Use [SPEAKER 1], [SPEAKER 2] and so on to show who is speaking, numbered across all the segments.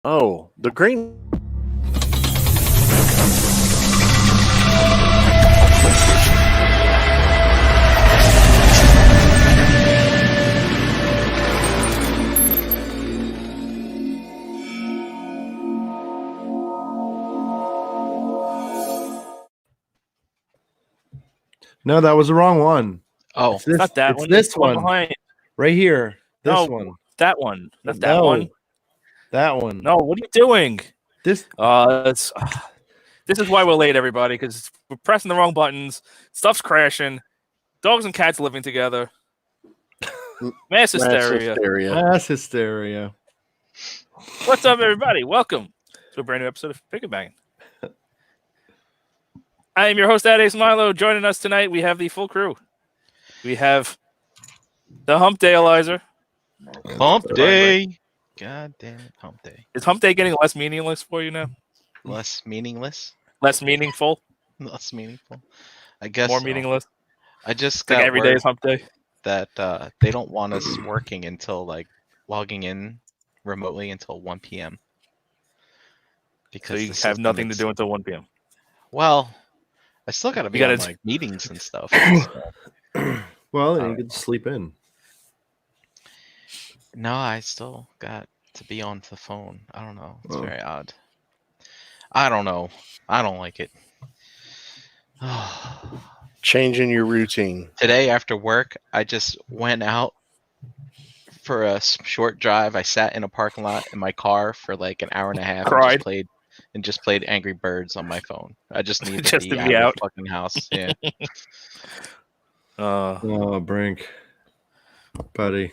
[SPEAKER 1] Oh, the green.
[SPEAKER 2] No, that was the wrong one.
[SPEAKER 3] Oh,
[SPEAKER 2] It's this,
[SPEAKER 4] not that
[SPEAKER 2] it's
[SPEAKER 4] one.
[SPEAKER 2] this
[SPEAKER 4] It's the one
[SPEAKER 2] one
[SPEAKER 4] behind.
[SPEAKER 2] right here. This
[SPEAKER 4] No,
[SPEAKER 2] one.
[SPEAKER 4] That one. Not that
[SPEAKER 2] No,
[SPEAKER 4] one.
[SPEAKER 2] That one.
[SPEAKER 4] No, what are you doing?
[SPEAKER 2] This.
[SPEAKER 4] This is why we're late, everybody, because we're pressing the wrong buttons. Stuff's crashing. Dogs and cats living together. Mass hysteria.
[SPEAKER 2] Mass hysteria.
[SPEAKER 4] What's up, everybody? Welcome to a brand new episode of FIGGAH Bangin. I am your host, Ace Milo. Joining us tonight, we have the full crew. We have the Hump Dayalizer.
[SPEAKER 3] Hump Day. God damn it, Hump Day.
[SPEAKER 4] Is Hump Day getting less meaningless for you now?
[SPEAKER 3] Less meaningless?
[SPEAKER 4] Less meaningful?
[SPEAKER 3] Less meaningful. I guess
[SPEAKER 4] more
[SPEAKER 3] so.
[SPEAKER 4] meaningless.
[SPEAKER 3] I just
[SPEAKER 4] got every day is Hump Day.
[SPEAKER 3] That they don't want us working until like logging in remotely until 1 p.m.
[SPEAKER 4] Because so you have nothing to do until 1 p.m.
[SPEAKER 3] Well, I still got to be on like meetings and stuff.
[SPEAKER 2] So. Well, then you can sleep in.
[SPEAKER 3] No, I still got to be on the phone. I don't know. It's very odd. I don't know. I don't like it.
[SPEAKER 1] Changing your routine.
[SPEAKER 3] Today after work, I just went out for a short drive. I sat in a parking lot in my car for like an hour and a half.
[SPEAKER 4] Cried.
[SPEAKER 3] And just played Angry Birds on my phone. I just need
[SPEAKER 4] to
[SPEAKER 3] be
[SPEAKER 4] out
[SPEAKER 3] of the fucking house. Yeah.
[SPEAKER 2] Brink, buddy.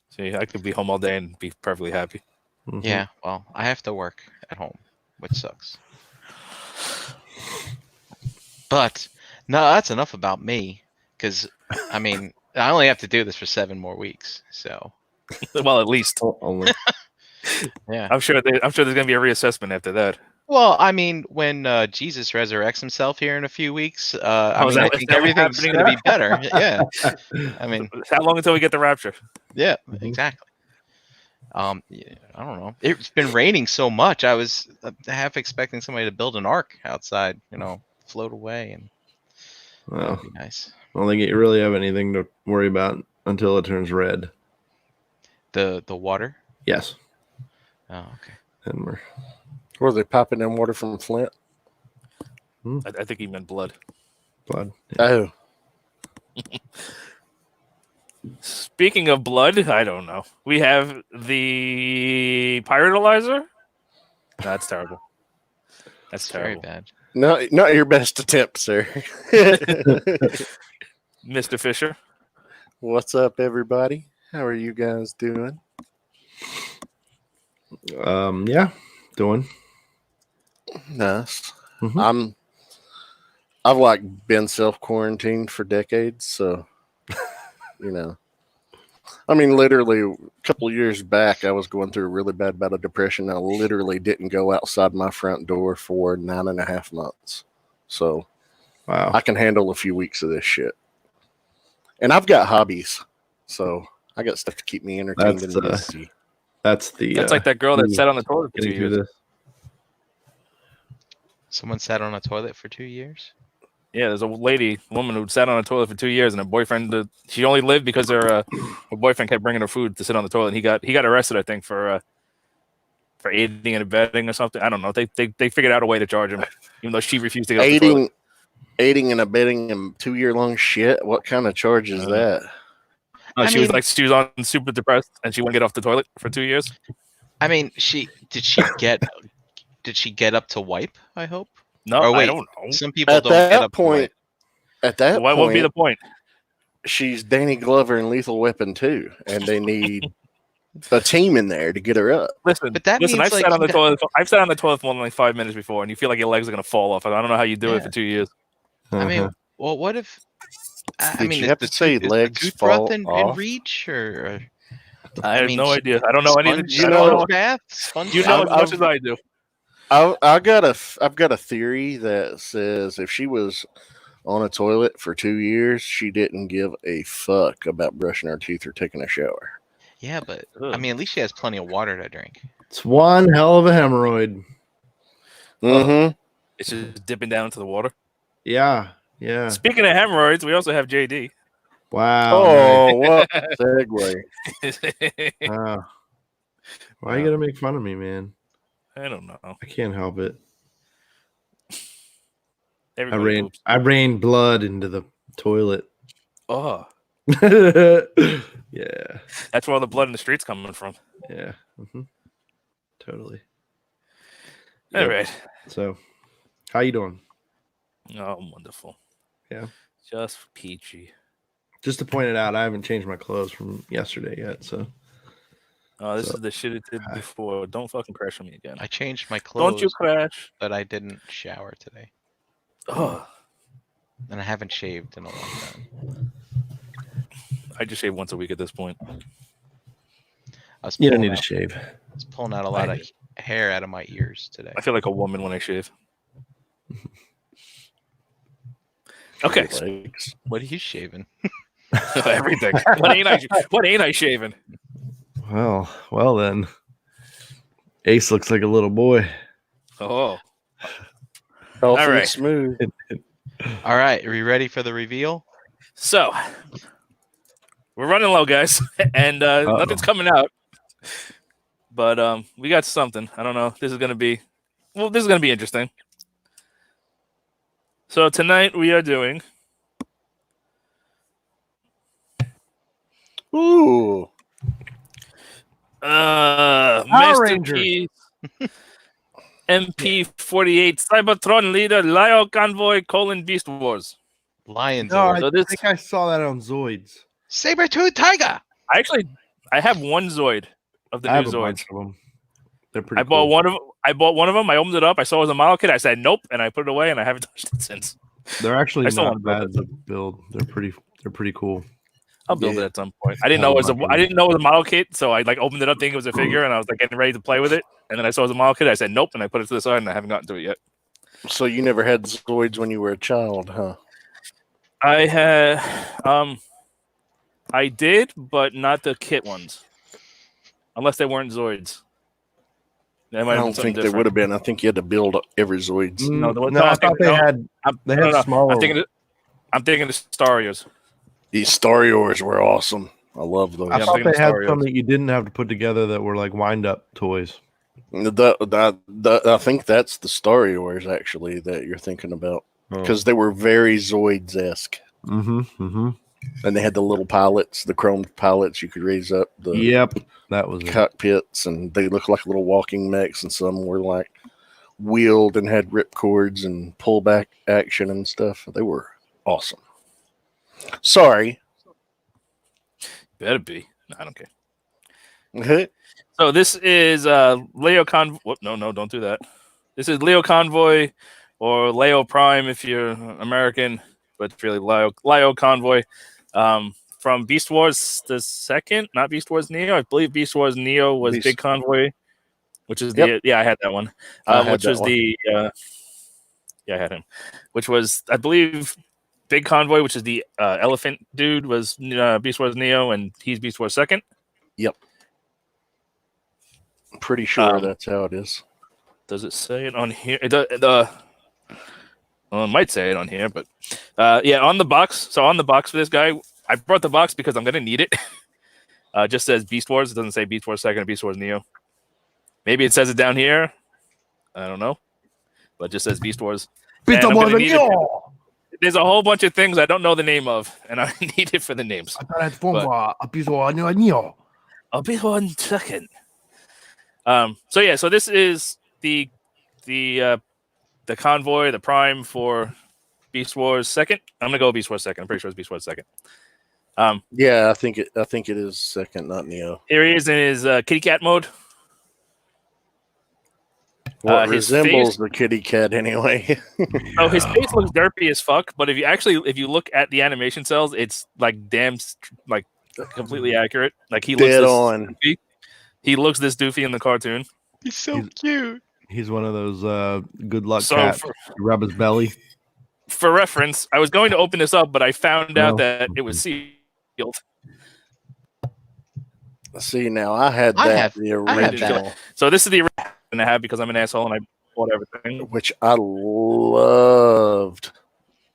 [SPEAKER 4] See, I could be home all day and be perfectly happy.
[SPEAKER 3] Mm-hmm. Yeah, well, I have to work at home, which sucks. But no, that's enough about me. Because I mean, I only have to do this for 7 more weeks. So,
[SPEAKER 4] well, at least.
[SPEAKER 2] Only.
[SPEAKER 3] Yeah,
[SPEAKER 4] I'm sure there's gonna be a reassessment after that.
[SPEAKER 3] Well, I mean, when Jesus resurrects himself here in a few weeks, I think everything's going to be better. Yeah, I mean,
[SPEAKER 4] how long until we get the rapture?
[SPEAKER 3] Yeah, exactly. Yeah, I don't know. It's been raining so much. I was half expecting somebody to build an ark outside, float away, and that'd be nice.
[SPEAKER 2] I don't think you really have anything to worry about until it turns red.
[SPEAKER 3] The water?
[SPEAKER 2] Yes.
[SPEAKER 3] Oh, okay.
[SPEAKER 2] And
[SPEAKER 1] were they popping in water from Flint?
[SPEAKER 4] I think he meant blood.
[SPEAKER 2] Blood.
[SPEAKER 1] Yeah. Oh.
[SPEAKER 4] Speaking of blood, I don't know. We have the Piratalizer. That's terrible. That's terrible.
[SPEAKER 3] Very bad.
[SPEAKER 1] No, not your best attempt, sir.
[SPEAKER 4] Mr. Fisher.
[SPEAKER 1] What's up, everybody? How are you guys doing?
[SPEAKER 2] Yeah, doing
[SPEAKER 1] nice.
[SPEAKER 2] Mm-hmm.
[SPEAKER 1] I've like been self-quarantined for decades, so I mean, literally a couple of years back, I was going through a really bad bout of depression. I literally didn't go outside my front door for 9.5 months. So,
[SPEAKER 2] wow,
[SPEAKER 1] I can handle a few weeks of this shit. And I've got hobbies, so I got stuff to keep me entertained and busy.
[SPEAKER 2] That's
[SPEAKER 4] like that girl that sat on the toilet for 2 years.
[SPEAKER 3] Someone sat on a toilet for 2 years?
[SPEAKER 4] Yeah, there's a woman who sat on a toilet for 2 years, and her boyfriend. She only lived because her boyfriend kept bringing her food to sit on the toilet. And he got arrested, I think, for aiding and abetting or something. I don't know. They figured out a way to charge him, even though she refused to go.
[SPEAKER 1] Aiding and abetting him 2-year-long shit. What kind of charge is that?
[SPEAKER 4] She was on super depressed, and she wouldn't get off the toilet for 2 years.
[SPEAKER 3] I mean, did she get up to wipe? I hope.
[SPEAKER 4] No, I don't know.
[SPEAKER 3] Some people don't get up
[SPEAKER 1] point. At that point,
[SPEAKER 4] what would be the point?
[SPEAKER 1] She's Danny Glover in Lethal Weapon 2, and they need a team in there to get her up.
[SPEAKER 4] Listen, I've sat on the toilet. I've sat on the toilet for only like 5 minutes before, and you feel like your legs are gonna fall off. I don't know how you do it for 2 years.
[SPEAKER 3] I mean, well, what if?
[SPEAKER 1] Did you have to say legs fall
[SPEAKER 3] in reach, or?
[SPEAKER 4] I have no idea. I don't know anything.
[SPEAKER 3] Baths.
[SPEAKER 4] You know as much as I do.
[SPEAKER 1] I've got a theory that says if she was on a toilet for 2 years, she didn't give a fuck about brushing her teeth or taking a shower.
[SPEAKER 3] Yeah, but I
[SPEAKER 4] Ugh.
[SPEAKER 3] mean, at least she has plenty of water to drink.
[SPEAKER 2] It's one hell of a hemorrhoid.
[SPEAKER 1] Mm-hmm.
[SPEAKER 4] It's just dipping down into the water.
[SPEAKER 2] Yeah. Yeah.
[SPEAKER 4] Speaking of hemorrhoids, we also have JD.
[SPEAKER 2] Wow.
[SPEAKER 1] Oh, what segue.
[SPEAKER 2] Nice. Wow. Why you
[SPEAKER 4] Wow.
[SPEAKER 2] gotta make fun of me, man?
[SPEAKER 4] I don't know.
[SPEAKER 2] I can't help it.
[SPEAKER 4] Everybody poops.
[SPEAKER 2] I rained blood into the toilet.
[SPEAKER 4] Oh,
[SPEAKER 2] Yeah.
[SPEAKER 4] that's where all the blood in the streets coming from.
[SPEAKER 2] Yeah. Totally.
[SPEAKER 4] All
[SPEAKER 2] Yep.
[SPEAKER 4] right.
[SPEAKER 2] So, how you doing?
[SPEAKER 4] Oh, wonderful.
[SPEAKER 2] Yeah.
[SPEAKER 4] Just peachy.
[SPEAKER 2] Just to point it out, I haven't changed my clothes from yesterday yet. So,
[SPEAKER 4] Oh, this
[SPEAKER 2] So-
[SPEAKER 4] is the shit it did before. Don't fucking crash on me again.
[SPEAKER 3] I changed my clothes,
[SPEAKER 4] Don't you crash.
[SPEAKER 3] but I didn't shower today,
[SPEAKER 4] Oh,
[SPEAKER 3] and I haven't shaved in a long time.
[SPEAKER 4] I just shave once a week at this point.
[SPEAKER 3] I was
[SPEAKER 2] you don't
[SPEAKER 3] pulling
[SPEAKER 2] need to
[SPEAKER 3] out,
[SPEAKER 2] shave.
[SPEAKER 3] I was pulling out a lot of hair out of my ears today.
[SPEAKER 4] I feel like a woman when I shave. Okay,
[SPEAKER 1] Legs.
[SPEAKER 3] What are you shaving?
[SPEAKER 4] everything. What ain't I shaving?
[SPEAKER 2] Well then. Ace looks like a little boy.
[SPEAKER 4] Oh,
[SPEAKER 1] Healthy
[SPEAKER 4] All right.
[SPEAKER 1] and smooth.
[SPEAKER 3] All right, are we ready for the reveal?
[SPEAKER 4] so we're running low, guys, and nothing's coming out. But we got something. I don't know. This is gonna be interesting. So tonight we are doing
[SPEAKER 1] Ooh.
[SPEAKER 4] Master
[SPEAKER 2] Rangers.
[SPEAKER 4] Chief MP-48 Cybertron leader Lyle Convoy : Beast Wars.
[SPEAKER 3] Lions.
[SPEAKER 2] No, I
[SPEAKER 4] So this-
[SPEAKER 2] think I saw that on Zoids.
[SPEAKER 3] Saber-tooth tiger.
[SPEAKER 4] I have one Zoid of the
[SPEAKER 2] I
[SPEAKER 4] new
[SPEAKER 2] have a
[SPEAKER 4] Zoids.
[SPEAKER 2] bunch of them. They're pretty.
[SPEAKER 4] I bought
[SPEAKER 2] cool.
[SPEAKER 4] one of them. I opened it up. I saw it was a model kit. I said nope, and I put it away, and I haven't touched it since.
[SPEAKER 2] They're actually
[SPEAKER 4] I still
[SPEAKER 2] not
[SPEAKER 4] wanna
[SPEAKER 2] bad to build. They're pretty cool.
[SPEAKER 4] I'll build
[SPEAKER 1] Yeah.
[SPEAKER 4] it at some point. I didn't know it was a model kit, so I like opened it up thinking it was a figure, and I was like getting ready to play with it, and then I saw it was a model kit. I said nope, and I put it to the side, and I haven't gotten to it yet.
[SPEAKER 1] So you never had Zoids when you were a child, huh?
[SPEAKER 4] I had, I did, but not the kit ones, unless they weren't Zoids. They might
[SPEAKER 1] I
[SPEAKER 4] have been
[SPEAKER 1] don't
[SPEAKER 4] something
[SPEAKER 1] think they
[SPEAKER 4] different.
[SPEAKER 1] would have been. I think you had to build every Zoids.
[SPEAKER 4] No, there was-
[SPEAKER 2] no,
[SPEAKER 4] no,
[SPEAKER 2] I
[SPEAKER 4] I'm
[SPEAKER 2] thought
[SPEAKER 4] thinking-
[SPEAKER 2] they
[SPEAKER 4] no,
[SPEAKER 2] had. They had
[SPEAKER 4] No,
[SPEAKER 2] smaller.
[SPEAKER 4] I'm thinking of Star Wars.
[SPEAKER 1] These Star Wars were awesome. I love those.
[SPEAKER 2] I
[SPEAKER 4] Yeah, I'm
[SPEAKER 2] thought
[SPEAKER 4] thinking
[SPEAKER 2] they had
[SPEAKER 4] Star
[SPEAKER 2] some
[SPEAKER 4] Wars.
[SPEAKER 2] that you didn't have to put together that were like wind up toys.
[SPEAKER 1] I think that's the Star Wars actually that you're thinking about because they were very Zoids esque,
[SPEAKER 2] Mm-hmm.
[SPEAKER 1] and they had the little pilots, the chromed pilots. You could raise up the
[SPEAKER 2] Yep, that was it.
[SPEAKER 1] cockpits, and they looked like little walking mechs, and some were like wheeled and had rip cords and pullback action and stuff. They were awesome. Sorry.
[SPEAKER 4] Better be. No, I don't care. So this is Leo Convoy. No, don't do that. This is Leo Convoy, or Leo Prime if you're American, but it's really Leo Convoy from Beast Wars the second, not Beast Wars Neo. I believe Beast Wars Neo was
[SPEAKER 1] Beast-
[SPEAKER 4] Big Convoy, which is
[SPEAKER 1] Yep.
[SPEAKER 4] I had that one.
[SPEAKER 1] I had
[SPEAKER 4] Which
[SPEAKER 1] that
[SPEAKER 4] was
[SPEAKER 1] one.
[SPEAKER 4] I had him. Which was, I believe, Big Convoy, which is the elephant dude, was Beast Wars Neo, and he's Beast Wars second.
[SPEAKER 1] I'm pretty sure
[SPEAKER 4] Um,
[SPEAKER 1] that's how it is.
[SPEAKER 4] Does it say it on here? Well, it might say it on here, but yeah, on the box. So on the box for this guy, I brought the box because I'm gonna need it. It just says Beast Wars. It doesn't say Beast Wars second or Beast Wars Neo. Maybe it says it down here. I don't know, but it just says Beast Wars. And I'm gonna need it. There's a whole bunch of things I don't know the name of, and I need it for the names.
[SPEAKER 2] I thought it's
[SPEAKER 4] But-
[SPEAKER 2] a piece of Neo.
[SPEAKER 4] I'll be 1 second. So yeah, so this is the convoy, the prime for Beast Wars second. I'm gonna go Beast Wars second. I'm pretty sure it's Beast Wars second.
[SPEAKER 1] Yeah, I think it is second, not Neo.
[SPEAKER 4] Here he is in his kitty cat mode.
[SPEAKER 1] What
[SPEAKER 4] his
[SPEAKER 1] resembles
[SPEAKER 4] face-
[SPEAKER 1] the kitty cat anyway.
[SPEAKER 4] Oh, his face looks derpy as fuck, but if you look at the animation cells, it's like like completely accurate. Like he looks
[SPEAKER 1] Dead
[SPEAKER 4] this
[SPEAKER 1] on.
[SPEAKER 4] doofy. He looks this doofy in the cartoon.
[SPEAKER 3] He's so cute.
[SPEAKER 2] He's one of those good luck
[SPEAKER 4] So
[SPEAKER 2] cats.
[SPEAKER 4] for,
[SPEAKER 2] You rub his belly.
[SPEAKER 4] for reference, I was going to open this up, but I found out
[SPEAKER 2] Oh.
[SPEAKER 4] that it was sealed.
[SPEAKER 1] See, now I had
[SPEAKER 3] I
[SPEAKER 1] that
[SPEAKER 3] have-
[SPEAKER 1] the
[SPEAKER 3] I had that.
[SPEAKER 1] original,
[SPEAKER 4] So this is the original and I have because I'm an asshole and I bought everything.
[SPEAKER 1] which I loved.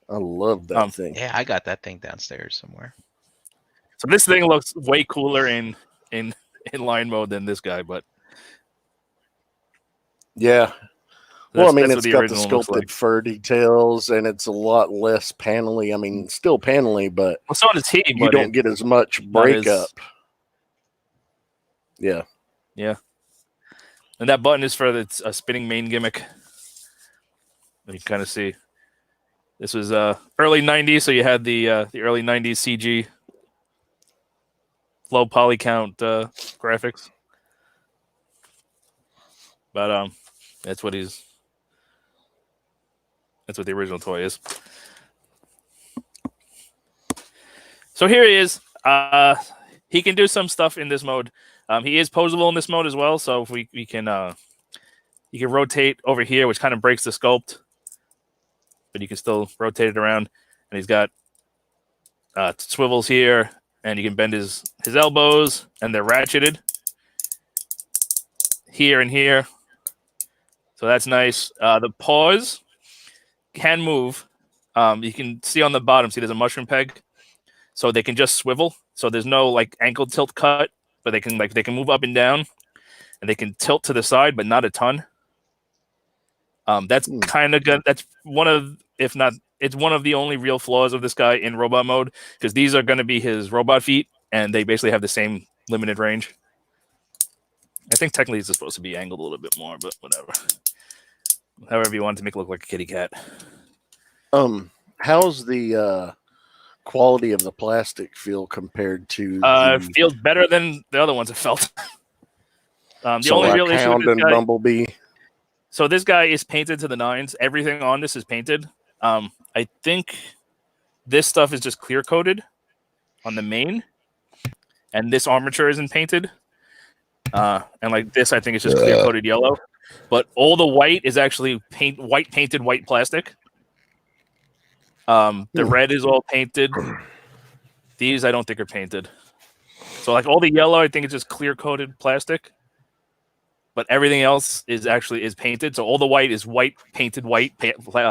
[SPEAKER 1] I loved that thing.
[SPEAKER 3] Yeah, I got that thing downstairs somewhere.
[SPEAKER 4] So this thing looks way cooler in line mode than this guy, but
[SPEAKER 1] Yeah. Well, I mean,
[SPEAKER 4] that's
[SPEAKER 1] it's
[SPEAKER 4] what
[SPEAKER 1] got the
[SPEAKER 4] original looks
[SPEAKER 1] sculpted
[SPEAKER 4] like.
[SPEAKER 1] fur details, and it's a lot less panely. I mean, still panely, but
[SPEAKER 4] Well, so does he.
[SPEAKER 1] you
[SPEAKER 4] But
[SPEAKER 1] don't get as much
[SPEAKER 4] not as-
[SPEAKER 1] breakup. Yeah.
[SPEAKER 4] Yeah, and that button is for a spinning main gimmick. You can kind of see. This was early '90s, so you had the early '90s CG low poly count graphics. But that's what the original toy is. So here he is. He can do some stuff in this mode. He is posable in this mode as well. So if we can, you can rotate over here, which kind of breaks the sculpt, but you can still rotate it around. And he's got swivels here, and you can bend his elbows, and they're ratcheted here and here. So that's nice. The paws can move. You can see on the bottom, see there's a mushroom peg. So they can just swivel. So there's no like ankle tilt cut, but they can move up and down, and they can tilt to the side, but not a ton. That's kind of good. That's one of, if not, it's one of the only real flaws of this guy in robot mode, because these are going to be his robot feet, and they basically have the same limited range. I think technically it's supposed to be angled a little bit more, but whatever. However you want to make it look like a kitty cat.
[SPEAKER 1] How's the quality of the plastic feel compared to?
[SPEAKER 4] It feels better than the other ones have felt. The
[SPEAKER 1] so
[SPEAKER 4] only
[SPEAKER 1] like
[SPEAKER 4] real issue with
[SPEAKER 1] Hound
[SPEAKER 4] this
[SPEAKER 1] and
[SPEAKER 4] guy,
[SPEAKER 1] Bumblebee.
[SPEAKER 4] so this guy is painted to the nines. Everything on this is painted. I think this stuff is just clear coated on the main, and this armature isn't painted. And like this, I think it's just clear coated yellow. But all the white is actually painted white plastic. The red is all painted. These I don't think are painted. So like all the yellow, I think it's just clear coated plastic. But everything else is painted. So all the white is painted white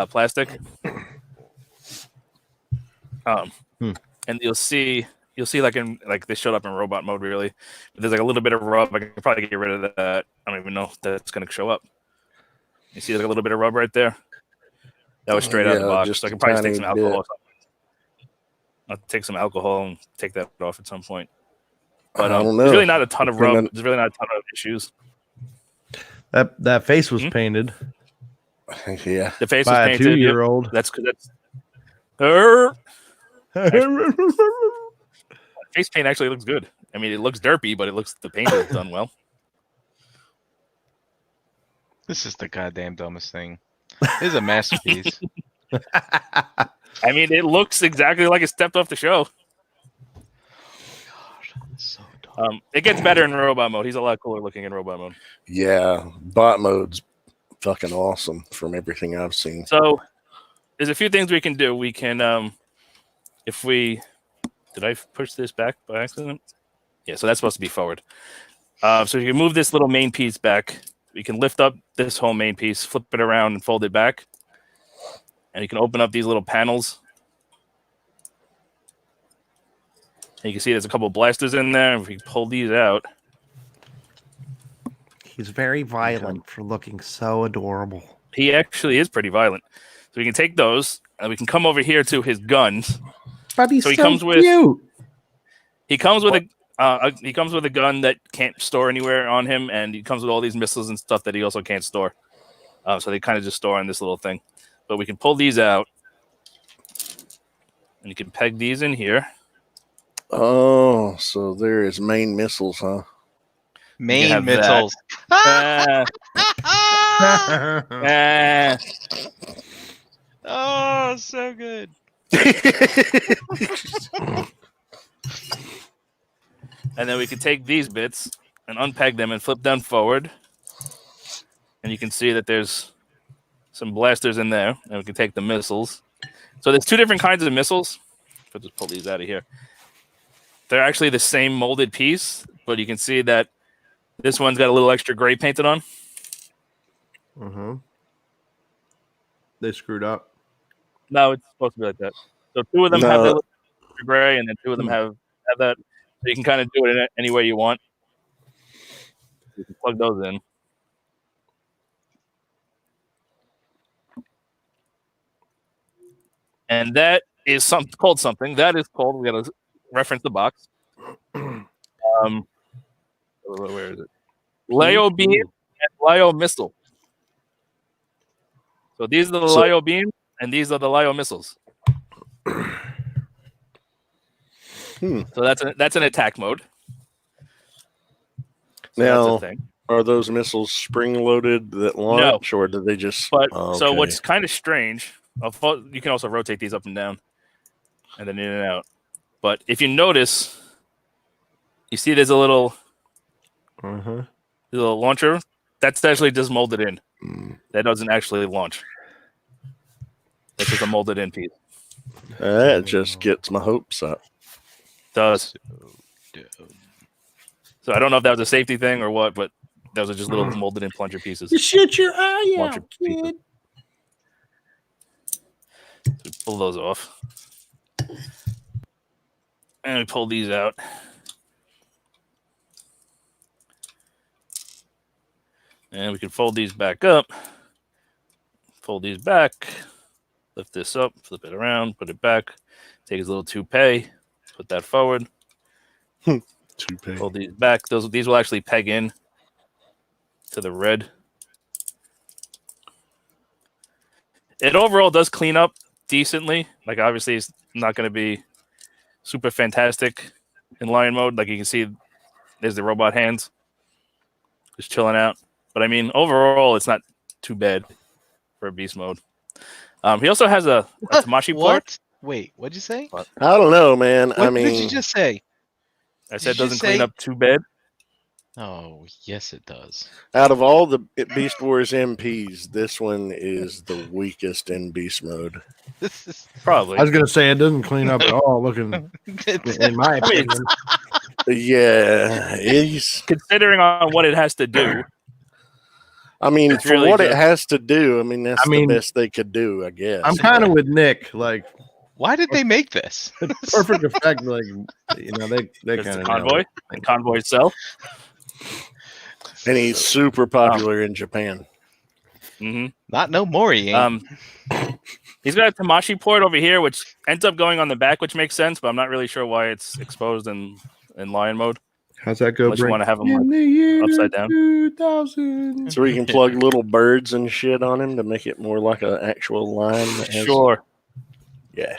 [SPEAKER 4] plastic. And you'll see like this showed up in robot mode really. But there's like a little bit of rub. I can probably get rid of that. I don't even know if that's gonna show up. You see like a little bit of rub right there? That was straight out of the box. So I can probably take some alcohol. I'll take some alcohol and take that off at some point. But
[SPEAKER 1] I don't know.
[SPEAKER 4] there's really not a ton of rub. There's really not a ton of issues.
[SPEAKER 2] That face was painted
[SPEAKER 1] Yeah.
[SPEAKER 4] The face
[SPEAKER 2] by
[SPEAKER 4] was
[SPEAKER 2] a
[SPEAKER 4] painted.
[SPEAKER 2] 2-year-old.
[SPEAKER 4] That's because face paint actually looks good. I mean, it looks derpy, but the paint is done well.
[SPEAKER 3] This is the goddamn dumbest thing. This is a masterpiece.
[SPEAKER 4] I mean, it looks exactly like it stepped off the show.
[SPEAKER 3] God, so dumb.
[SPEAKER 4] It gets better in robot mode. He's a lot cooler looking in robot mode.
[SPEAKER 1] Yeah. Bot mode's fucking awesome from everything I've seen.
[SPEAKER 4] So there's a few things we can do. We can, did I push this back by accident? Yeah, so that's supposed to be forward. So you can move this little main piece back. We can lift up this whole main piece, flip it around, and fold it back. And you can open up these little panels. And you can see there's a couple of blasters in there. If we pull these out.
[SPEAKER 2] He's very violent for looking so adorable.
[SPEAKER 4] He actually is pretty violent. So we can take those, and we can come over here to his guns.
[SPEAKER 2] But he's
[SPEAKER 4] So he
[SPEAKER 2] so
[SPEAKER 4] comes with-
[SPEAKER 2] cute.
[SPEAKER 4] He comes with a gun that can't store anywhere on him, and he comes with all these missiles and stuff that he also can't store. So they kind of just store in this little thing. But we can pull these out, and you can peg these in here.
[SPEAKER 1] Oh, so there is main missiles, huh?
[SPEAKER 3] Main
[SPEAKER 4] have
[SPEAKER 3] missiles. Oh, so good.
[SPEAKER 4] And then we can take these bits and unpeg them and flip them forward. And you can see that there's some blasters in there. And we can take the missiles. So there's two different kinds of missiles. I'll just pull these out of here. They're actually the same molded piece, but you can see that this one's got a little extra gray painted on.
[SPEAKER 2] They screwed up.
[SPEAKER 4] No, it's supposed to be like that. So two of them have
[SPEAKER 1] No.
[SPEAKER 4] that little extra gray, and then two of them have that. So you can kind of do it in any way you want. You can plug those in. And that is called something. That is called, we got to reference the box. Where is it? Lyo beam and Lyo missile. So these are the Lyo beam, and these are the Lyo missiles. So that's an attack mode. So
[SPEAKER 1] Now,
[SPEAKER 4] that's a thing.
[SPEAKER 1] are those missiles spring loaded that launch, or do they just?
[SPEAKER 4] But
[SPEAKER 1] Oh,
[SPEAKER 4] so
[SPEAKER 1] okay.
[SPEAKER 4] what's kind of strange? You can also rotate these up and down, and then in and out. But if you notice, you see there's a little launcher. That's actually just molded in. That doesn't actually launch. That's just a molded in piece.
[SPEAKER 1] That just gets my hopes up.
[SPEAKER 4] Does. So I don't know if that was a safety thing or what, but those are just little molded in plunger pieces.
[SPEAKER 2] You shit your eye
[SPEAKER 4] Launcher
[SPEAKER 2] out,
[SPEAKER 4] pieces.
[SPEAKER 2] kid.
[SPEAKER 4] So pull those off. And we pull these out. And we can fold these back up. Fold these back. Lift this up. Flip it around. Put it back. Take his little toupee. Put that forward.
[SPEAKER 1] Toupee.
[SPEAKER 4] Fold these back. These will actually peg in to the red. It overall does clean up decently. Like, obviously, it's not going to be super fantastic in Lion mode. Like, you can see there's the robot hands just chilling out. But, I mean, overall, it's not too bad for a beast mode. He also has a Tamashi port.
[SPEAKER 3] What? Wait, what'd you say?
[SPEAKER 1] I don't know, man.
[SPEAKER 3] What
[SPEAKER 1] I mean,
[SPEAKER 3] did you just say?
[SPEAKER 4] I said
[SPEAKER 3] Did you
[SPEAKER 4] doesn't clean
[SPEAKER 3] say-
[SPEAKER 4] up too bad.
[SPEAKER 3] Oh, yes, it does.
[SPEAKER 1] out of all the Beast Wars MPs, this one is the weakest in beast mode.
[SPEAKER 3] This is
[SPEAKER 4] Probably.
[SPEAKER 2] I was gonna say it doesn't clean up at all. Looking, in my opinion,
[SPEAKER 1] Yeah, he's.
[SPEAKER 4] Considering on what it has to do.
[SPEAKER 1] I mean,
[SPEAKER 4] It's
[SPEAKER 1] for
[SPEAKER 4] really
[SPEAKER 1] what it
[SPEAKER 4] just-
[SPEAKER 1] has to do, I mean, that's
[SPEAKER 2] I mean,
[SPEAKER 1] the best they could do, I guess.
[SPEAKER 2] I'm kind of with Nick. Like
[SPEAKER 3] Why did they make this?
[SPEAKER 2] perfect effect. Like you know, they
[SPEAKER 4] It's
[SPEAKER 2] kind
[SPEAKER 4] the
[SPEAKER 2] of
[SPEAKER 4] Convoy and Convoy itself.
[SPEAKER 1] and he's super popular in Japan.
[SPEAKER 4] Mm-hmm.
[SPEAKER 3] Not no more. He ain't.
[SPEAKER 4] He's got a Tamashi port over here, which ends up going on the back, which makes sense, but I'm not really sure why it's exposed in Lion mode.
[SPEAKER 2] How's that go?
[SPEAKER 4] Unless you
[SPEAKER 2] Brink?
[SPEAKER 4] want to have him
[SPEAKER 2] In the year
[SPEAKER 4] upside down.
[SPEAKER 2] 2000.
[SPEAKER 1] So we can plug little birds and shit on him to make it more like an actual line. That has,
[SPEAKER 4] Sure.
[SPEAKER 1] Yeah.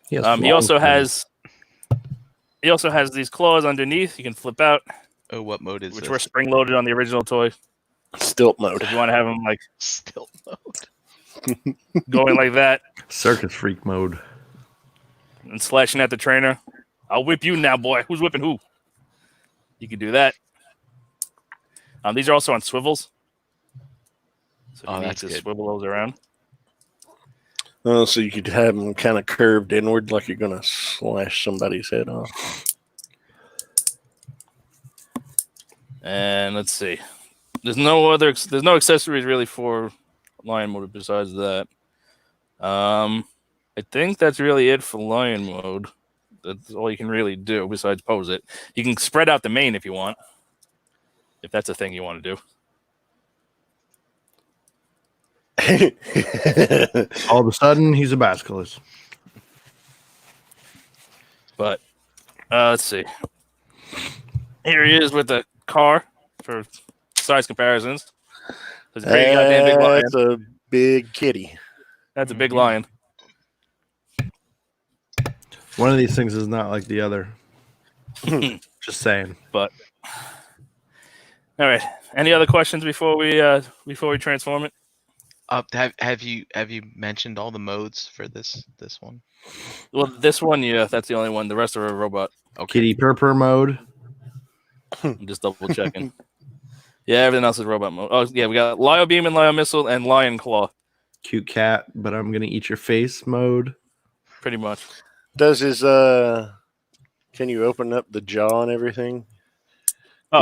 [SPEAKER 2] He has
[SPEAKER 4] He also
[SPEAKER 2] flaws.
[SPEAKER 4] has these claws underneath. You can flip out,
[SPEAKER 3] Oh, what mode is
[SPEAKER 4] which
[SPEAKER 3] this?
[SPEAKER 4] were spring loaded on the original toy.
[SPEAKER 1] Stilt mode.
[SPEAKER 4] If you want to have him like
[SPEAKER 3] Still mode.
[SPEAKER 4] going like that
[SPEAKER 2] circus freak mode.
[SPEAKER 4] and slashing at the trainer, I'll whip you now, boy. Who's whipping who? You can do that. These are also on swivels. So
[SPEAKER 3] Oh,
[SPEAKER 4] you need
[SPEAKER 3] that's
[SPEAKER 4] to
[SPEAKER 3] good.
[SPEAKER 4] swivel those around.
[SPEAKER 1] So you could have them kind of curved inward, like you're gonna slash somebody's head off.
[SPEAKER 4] And let's see. There's no accessories really for Lion mode besides that. I think that's really it for Lion mode. That's all you can really do besides pose it. You can spread out the mane if you want, if that's a thing you want to do.
[SPEAKER 2] All of a sudden, he's a basilisk.
[SPEAKER 4] But let's see. Here he is with the car for size comparisons. It's a pretty goddamn big lion.
[SPEAKER 1] That's a big kitty.
[SPEAKER 4] That's a big lion.
[SPEAKER 2] One of these things is not like the other. Just saying.
[SPEAKER 4] But all right. Any other questions before we transform it?
[SPEAKER 3] Have you mentioned all the modes for this one?
[SPEAKER 4] Well, this one, yeah, that's the only one. The rest are a robot.
[SPEAKER 3] Okay.
[SPEAKER 2] Kitty purr mode.
[SPEAKER 4] I'm just double checking. Yeah, everything else is robot mode. Oh, yeah, we got Lyo Beam and Lyo Missile and Lion Claw.
[SPEAKER 2] Cute cat, but I'm gonna eat your face mode.
[SPEAKER 4] Pretty much.
[SPEAKER 1] Does his can you open up the jaw and everything?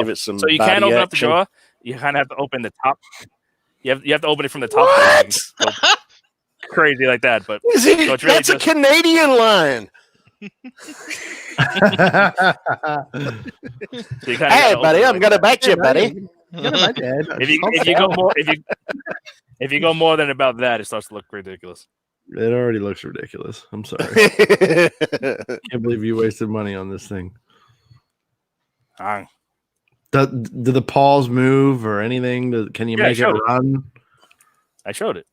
[SPEAKER 1] Give it some.
[SPEAKER 4] So you
[SPEAKER 1] body
[SPEAKER 4] can't open up the
[SPEAKER 1] action.
[SPEAKER 4] drawer. You kind of have to open the top. You have to open it from the top.
[SPEAKER 1] What?
[SPEAKER 4] Go crazy like that, but
[SPEAKER 1] Is it?
[SPEAKER 4] So it's really
[SPEAKER 1] That's a
[SPEAKER 4] just-
[SPEAKER 1] Canadian line.
[SPEAKER 4] so you kinda
[SPEAKER 1] Hey,
[SPEAKER 4] gotta open
[SPEAKER 1] buddy,
[SPEAKER 4] it
[SPEAKER 1] I'm
[SPEAKER 4] like
[SPEAKER 1] gonna
[SPEAKER 4] that.
[SPEAKER 1] bite you, buddy.
[SPEAKER 4] If you go more than about that, it starts to look ridiculous.
[SPEAKER 2] It already looks ridiculous. I'm sorry. Can't believe you wasted money on this thing.
[SPEAKER 4] Ah.
[SPEAKER 2] Do the paws move or anything? Can you
[SPEAKER 4] Yeah, I
[SPEAKER 2] make it
[SPEAKER 4] showed it.
[SPEAKER 2] run?
[SPEAKER 4] I showed it.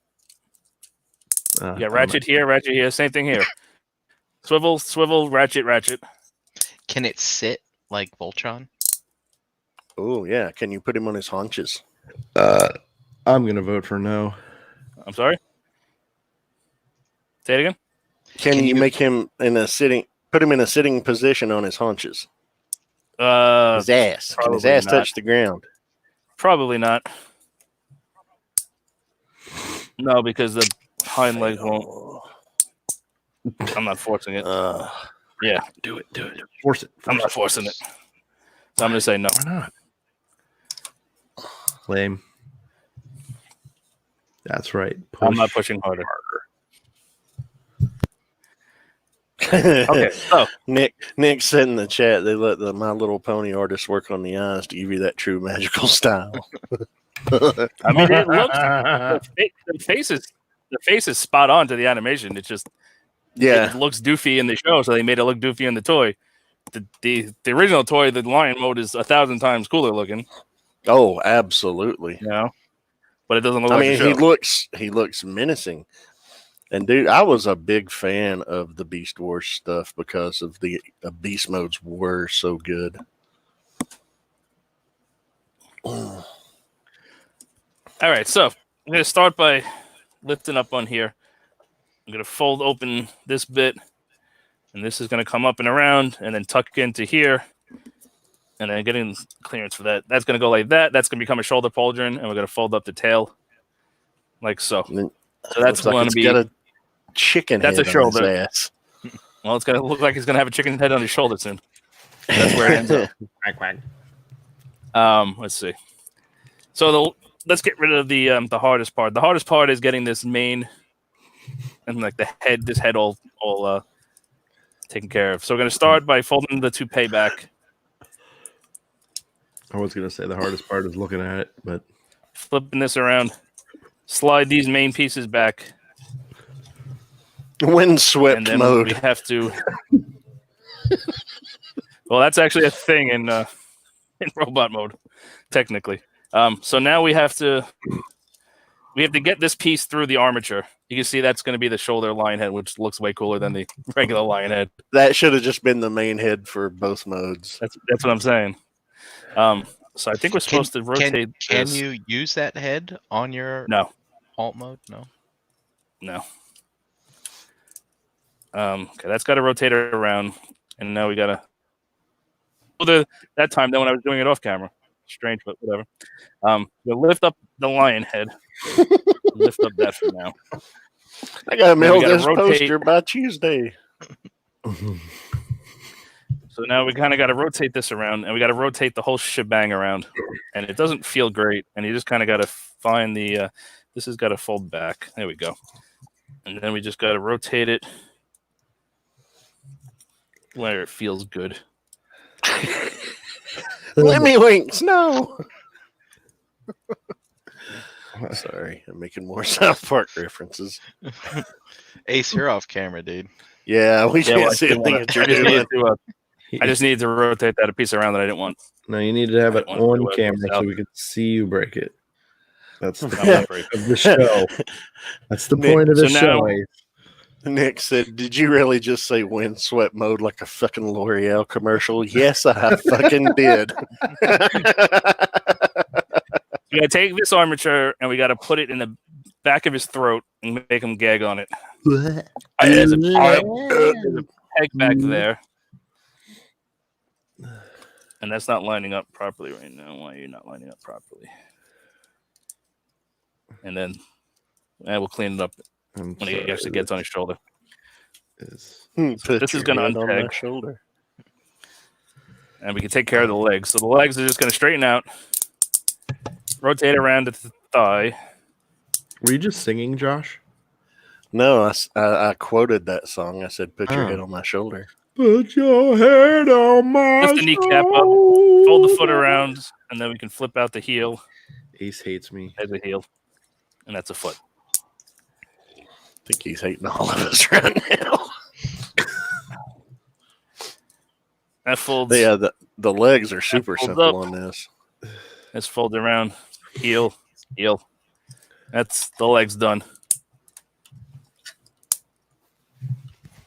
[SPEAKER 2] Uh,
[SPEAKER 4] You got ratchet here, same thing here. Swivel, swivel, ratchet, ratchet.
[SPEAKER 3] Can it sit like Voltron?
[SPEAKER 1] Oh yeah, can you put him on his haunches?
[SPEAKER 2] I'm gonna vote for no.
[SPEAKER 4] I'm sorry. Say it again.
[SPEAKER 1] Can you make him in a sitting? Put him in a sitting position on his haunches. His ass. Can his
[SPEAKER 4] probably
[SPEAKER 1] ass
[SPEAKER 4] not.
[SPEAKER 1] touch the ground?
[SPEAKER 4] Probably not. No, because the hind leg won't. I'm not forcing it. Yeah,
[SPEAKER 2] Do it. Force it.
[SPEAKER 4] I'm not forcing it. So I'm gonna say no.
[SPEAKER 2] Why not? Lame. That's right.
[SPEAKER 4] I'm not
[SPEAKER 2] Push
[SPEAKER 4] pushing harder. Okay, so
[SPEAKER 1] Nick said in the chat they let the My Little Pony artists work on the eyes to give you that true magical style.
[SPEAKER 4] I mean, it looks the face is spot on to the animation. It's just
[SPEAKER 1] Yeah,
[SPEAKER 4] it looks doofy in the show, so they made it look doofy in the toy. The original toy, the lion mode, is 1,000 times cooler looking.
[SPEAKER 1] oh, absolutely.
[SPEAKER 4] You know, but it doesn't look
[SPEAKER 1] I
[SPEAKER 4] like
[SPEAKER 1] mean,
[SPEAKER 4] the show.
[SPEAKER 1] he looks menacing. And dude, I was a big fan of the Beast Wars stuff because of the beast modes were so good.
[SPEAKER 4] All right, so I'm going to start by lifting up on here. I'm going to fold open this bit, and this is going to come up and around, and then tuck into here, and then getting clearance for that. That's going to go like that. That's going to become a shoulder pauldron, and we're going to fold up the tail like so.
[SPEAKER 1] And
[SPEAKER 4] So that's
[SPEAKER 1] looks
[SPEAKER 4] going
[SPEAKER 1] it's
[SPEAKER 4] to be
[SPEAKER 1] got a chicken
[SPEAKER 4] that's
[SPEAKER 1] head
[SPEAKER 4] a
[SPEAKER 1] on his
[SPEAKER 4] shoulder.
[SPEAKER 1] ass.
[SPEAKER 4] Well, it's going to look like he's going to have a chicken head on his shoulder soon. That's where it ends up. Let's see. So let's get rid of the hardest part. The hardest part is getting this mane and like this head all taken care of. So we're going to start by folding the toupee back,
[SPEAKER 2] I was gonna say the hardest part is looking at it, but
[SPEAKER 4] flipping this around, slide these main pieces back,
[SPEAKER 1] Windswept
[SPEAKER 4] and then
[SPEAKER 1] mode.
[SPEAKER 4] we have to. Well, that's actually a thing in robot mode, technically. So now we have to get this piece through the armature. You can see that's going to be the shoulder lion head, which looks way cooler than the regular lion head.
[SPEAKER 1] That should have just been the main head for both modes.
[SPEAKER 4] That's what I'm saying. So I think we're supposed to rotate.
[SPEAKER 3] Can
[SPEAKER 4] this.
[SPEAKER 3] you use that head on your
[SPEAKER 4] No.
[SPEAKER 3] alt mode? No.
[SPEAKER 4] Okay, that's got to rotate it around, and now we gotta. That time, then when I was doing it off camera, strange, but whatever. We'll lift up the lion head. Lift up that for now.
[SPEAKER 1] I gotta mail
[SPEAKER 4] gotta
[SPEAKER 1] this
[SPEAKER 4] rotate.
[SPEAKER 1] poster by Tuesday.
[SPEAKER 4] So now we kind of got to rotate this around, and we got to rotate the whole shebang around, and it doesn't feel great. And you just kind of got to find the. This has got to fold back. There we go. And then we just got to rotate it where it feels good.
[SPEAKER 1] Lemmy Winks, no. Sorry, I'm making more South Park references.
[SPEAKER 3] Ace, you're off camera, dude.
[SPEAKER 1] Yeah, we
[SPEAKER 4] Yeah, well,
[SPEAKER 1] can't see a thing that you're doing.
[SPEAKER 4] I just needed to rotate that a piece around that I didn't want.
[SPEAKER 2] no, you need to have it
[SPEAKER 4] I want to
[SPEAKER 2] on
[SPEAKER 4] do it
[SPEAKER 2] camera
[SPEAKER 4] myself.
[SPEAKER 2] so we can see you break it. That's the
[SPEAKER 4] I'm
[SPEAKER 2] point
[SPEAKER 4] not afraid.
[SPEAKER 2] of the show. That's the
[SPEAKER 1] Nick,
[SPEAKER 2] point of the
[SPEAKER 4] so
[SPEAKER 2] show.
[SPEAKER 4] now-
[SPEAKER 1] Nick said, "Did you really just say windswept mode like a fucking L'Oreal commercial?" Yes, I fucking did.
[SPEAKER 4] We got to take this armature and we got to put it in the back of his throat and make him gag on it. There's a peg back there. And that's not lining up properly right now. Why are you not lining up properly? And then we'll clean it up
[SPEAKER 2] I'm
[SPEAKER 4] when he
[SPEAKER 2] sorry,
[SPEAKER 4] actually gets on his shoulder.
[SPEAKER 2] this
[SPEAKER 1] Put
[SPEAKER 4] This is
[SPEAKER 1] your
[SPEAKER 4] gonna
[SPEAKER 1] head on my
[SPEAKER 4] untag.
[SPEAKER 1] shoulder.
[SPEAKER 4] and we can take care of the legs. So the legs are just going to straighten out, rotate around at the thigh.
[SPEAKER 2] Were you just singing, Josh?
[SPEAKER 1] No, I quoted that song. I said, "Put your
[SPEAKER 2] Oh.
[SPEAKER 1] head on my shoulder."
[SPEAKER 2] Put your head on my
[SPEAKER 4] Lift the kneecap up, fold the foot around, and then we can flip out the heel.
[SPEAKER 2] Ace hates me.
[SPEAKER 4] As a heel, and that's a foot.
[SPEAKER 1] I think he's hating all of us right now.
[SPEAKER 4] That folds.
[SPEAKER 1] Yeah, the legs are super
[SPEAKER 4] folds
[SPEAKER 1] simple
[SPEAKER 4] up.
[SPEAKER 1] on this.
[SPEAKER 4] Let's fold around, heel, heel. That's the legs done.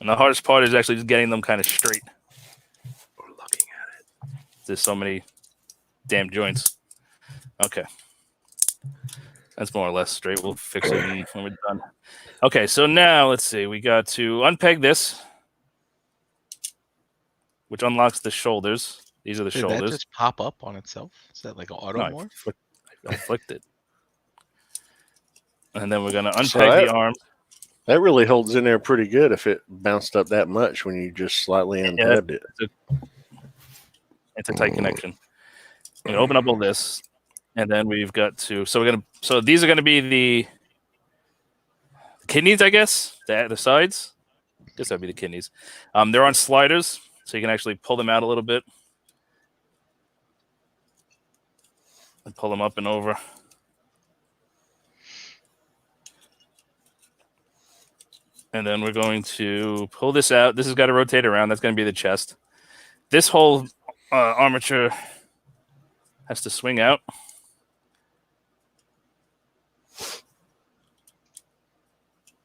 [SPEAKER 4] And the hardest part is actually just getting them kind of straight.
[SPEAKER 2] We're looking at it.
[SPEAKER 4] There's so many damn joints. Okay. That's more or less straight. We'll fix it when we're done. Okay, so now let's see. We got to unpeg this, which unlocks the shoulders. These are the
[SPEAKER 3] Did
[SPEAKER 4] shoulders.
[SPEAKER 3] that just pop up on itself? Is that like an auto
[SPEAKER 4] No,
[SPEAKER 3] morph?
[SPEAKER 4] I flicked it. And then we're going to unpeg
[SPEAKER 1] So that-
[SPEAKER 4] the arm.
[SPEAKER 1] That really holds in there pretty good if it bounced up that much when you just slightly untabbed it.
[SPEAKER 4] It's a tight connection. We're gonna open up all this, and then we've got to. So these are gonna be the kidneys, I guess. The sides. I guess that'd be the kidneys. They're on sliders, so you can actually pull them out a little bit and pull them up and over. And then we're going to pull this out. This has got to rotate around. That's going to be the chest. This whole armature has to swing out.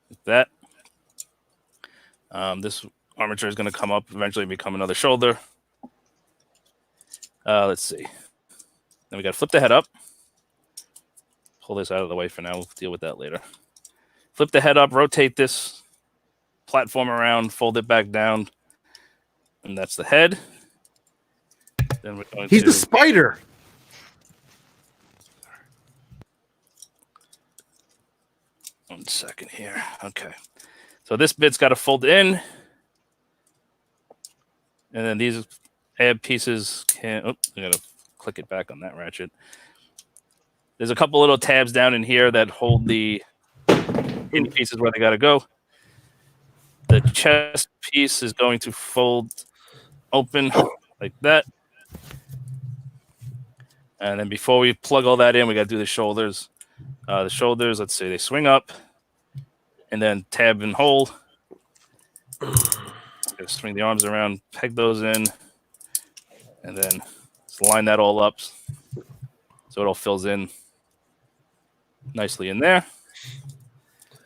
[SPEAKER 4] Like that. This armature is going to come up, eventually become another shoulder. Let's see. Then we got to flip the head up. Pull this out of the way for now. We'll deal with that later. Flip the head up, rotate this platform around, fold it back down, and that's the head. Then we're going
[SPEAKER 2] He's
[SPEAKER 4] to
[SPEAKER 2] the spider.
[SPEAKER 4] one second here. Okay, so this bit's got to fold in, and then these add pieces can. Oh, I'm gonna click it back on that ratchet. There's a couple little tabs down in here that hold the in pieces where they got to go. The chest piece is going to fold open like that. And then before we plug all that in, we got to do the shoulders. The shoulders, let's say they swing up and then tab and hold. Gotta swing the arms around, peg those in, and then just line that all up so it all fills in nicely in there.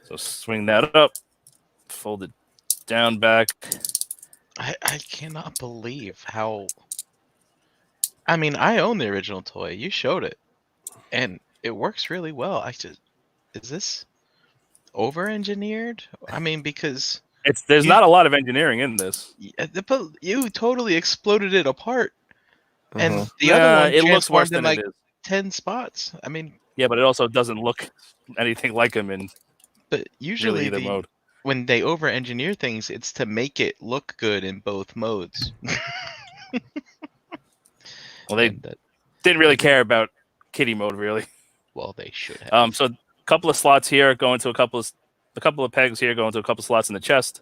[SPEAKER 4] So swing that up, fold it down back.
[SPEAKER 3] I cannot believe how. I mean, I own the original toy. You showed it, and it works really well. Is this over-engineered? I mean, because
[SPEAKER 4] There's not a lot of engineering in this.
[SPEAKER 3] but you totally exploded it apart, and
[SPEAKER 1] Uh-huh.
[SPEAKER 3] the other one
[SPEAKER 4] It looks worse
[SPEAKER 3] transformed in
[SPEAKER 4] than
[SPEAKER 3] like
[SPEAKER 4] it is.
[SPEAKER 3] 10 spots. I mean,
[SPEAKER 4] Yeah, but it also doesn't look anything like him in
[SPEAKER 3] but
[SPEAKER 4] really
[SPEAKER 3] usually
[SPEAKER 4] either mode.
[SPEAKER 3] when they over-engineer things, it's to make it look good in both modes.
[SPEAKER 4] Well, they
[SPEAKER 3] And
[SPEAKER 4] didn't really care about kitty mode, really.
[SPEAKER 3] well, they should have.
[SPEAKER 4] So a couple of slots here go into a couple of pegs here go into a couple of slots in the chest.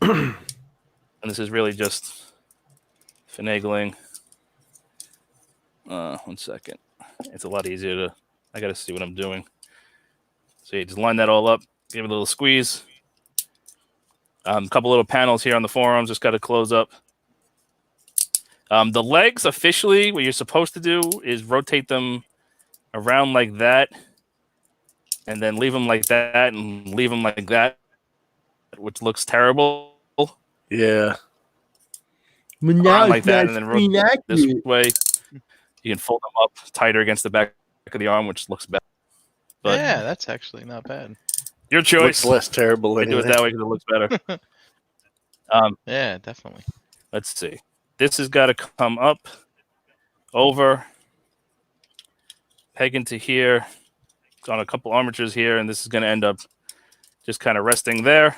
[SPEAKER 4] And this is really just finagling. 1 second. It's a lot easier to. I got to see what I'm doing. So you just line that all up, give it a little squeeze. A couple little panels here on the forearms, just got to close up. The legs, officially, what you're supposed to do is rotate them around like that, and then leave them like that, and leave them like that, which looks terrible.
[SPEAKER 1] Yeah.
[SPEAKER 4] Around like that, and then rotate this way. You can fold them up tighter against the back of the arm, which looks better. But
[SPEAKER 3] Yeah, that's actually not bad.
[SPEAKER 4] your choice.
[SPEAKER 1] Looks less terrible
[SPEAKER 4] I do it
[SPEAKER 1] anyway.
[SPEAKER 4] that way because it looks better.
[SPEAKER 3] Yeah, definitely.
[SPEAKER 4] Let's see. This has got to come up, over, peg into here. It's on a couple armatures here, and this is going to end up just kind of resting there.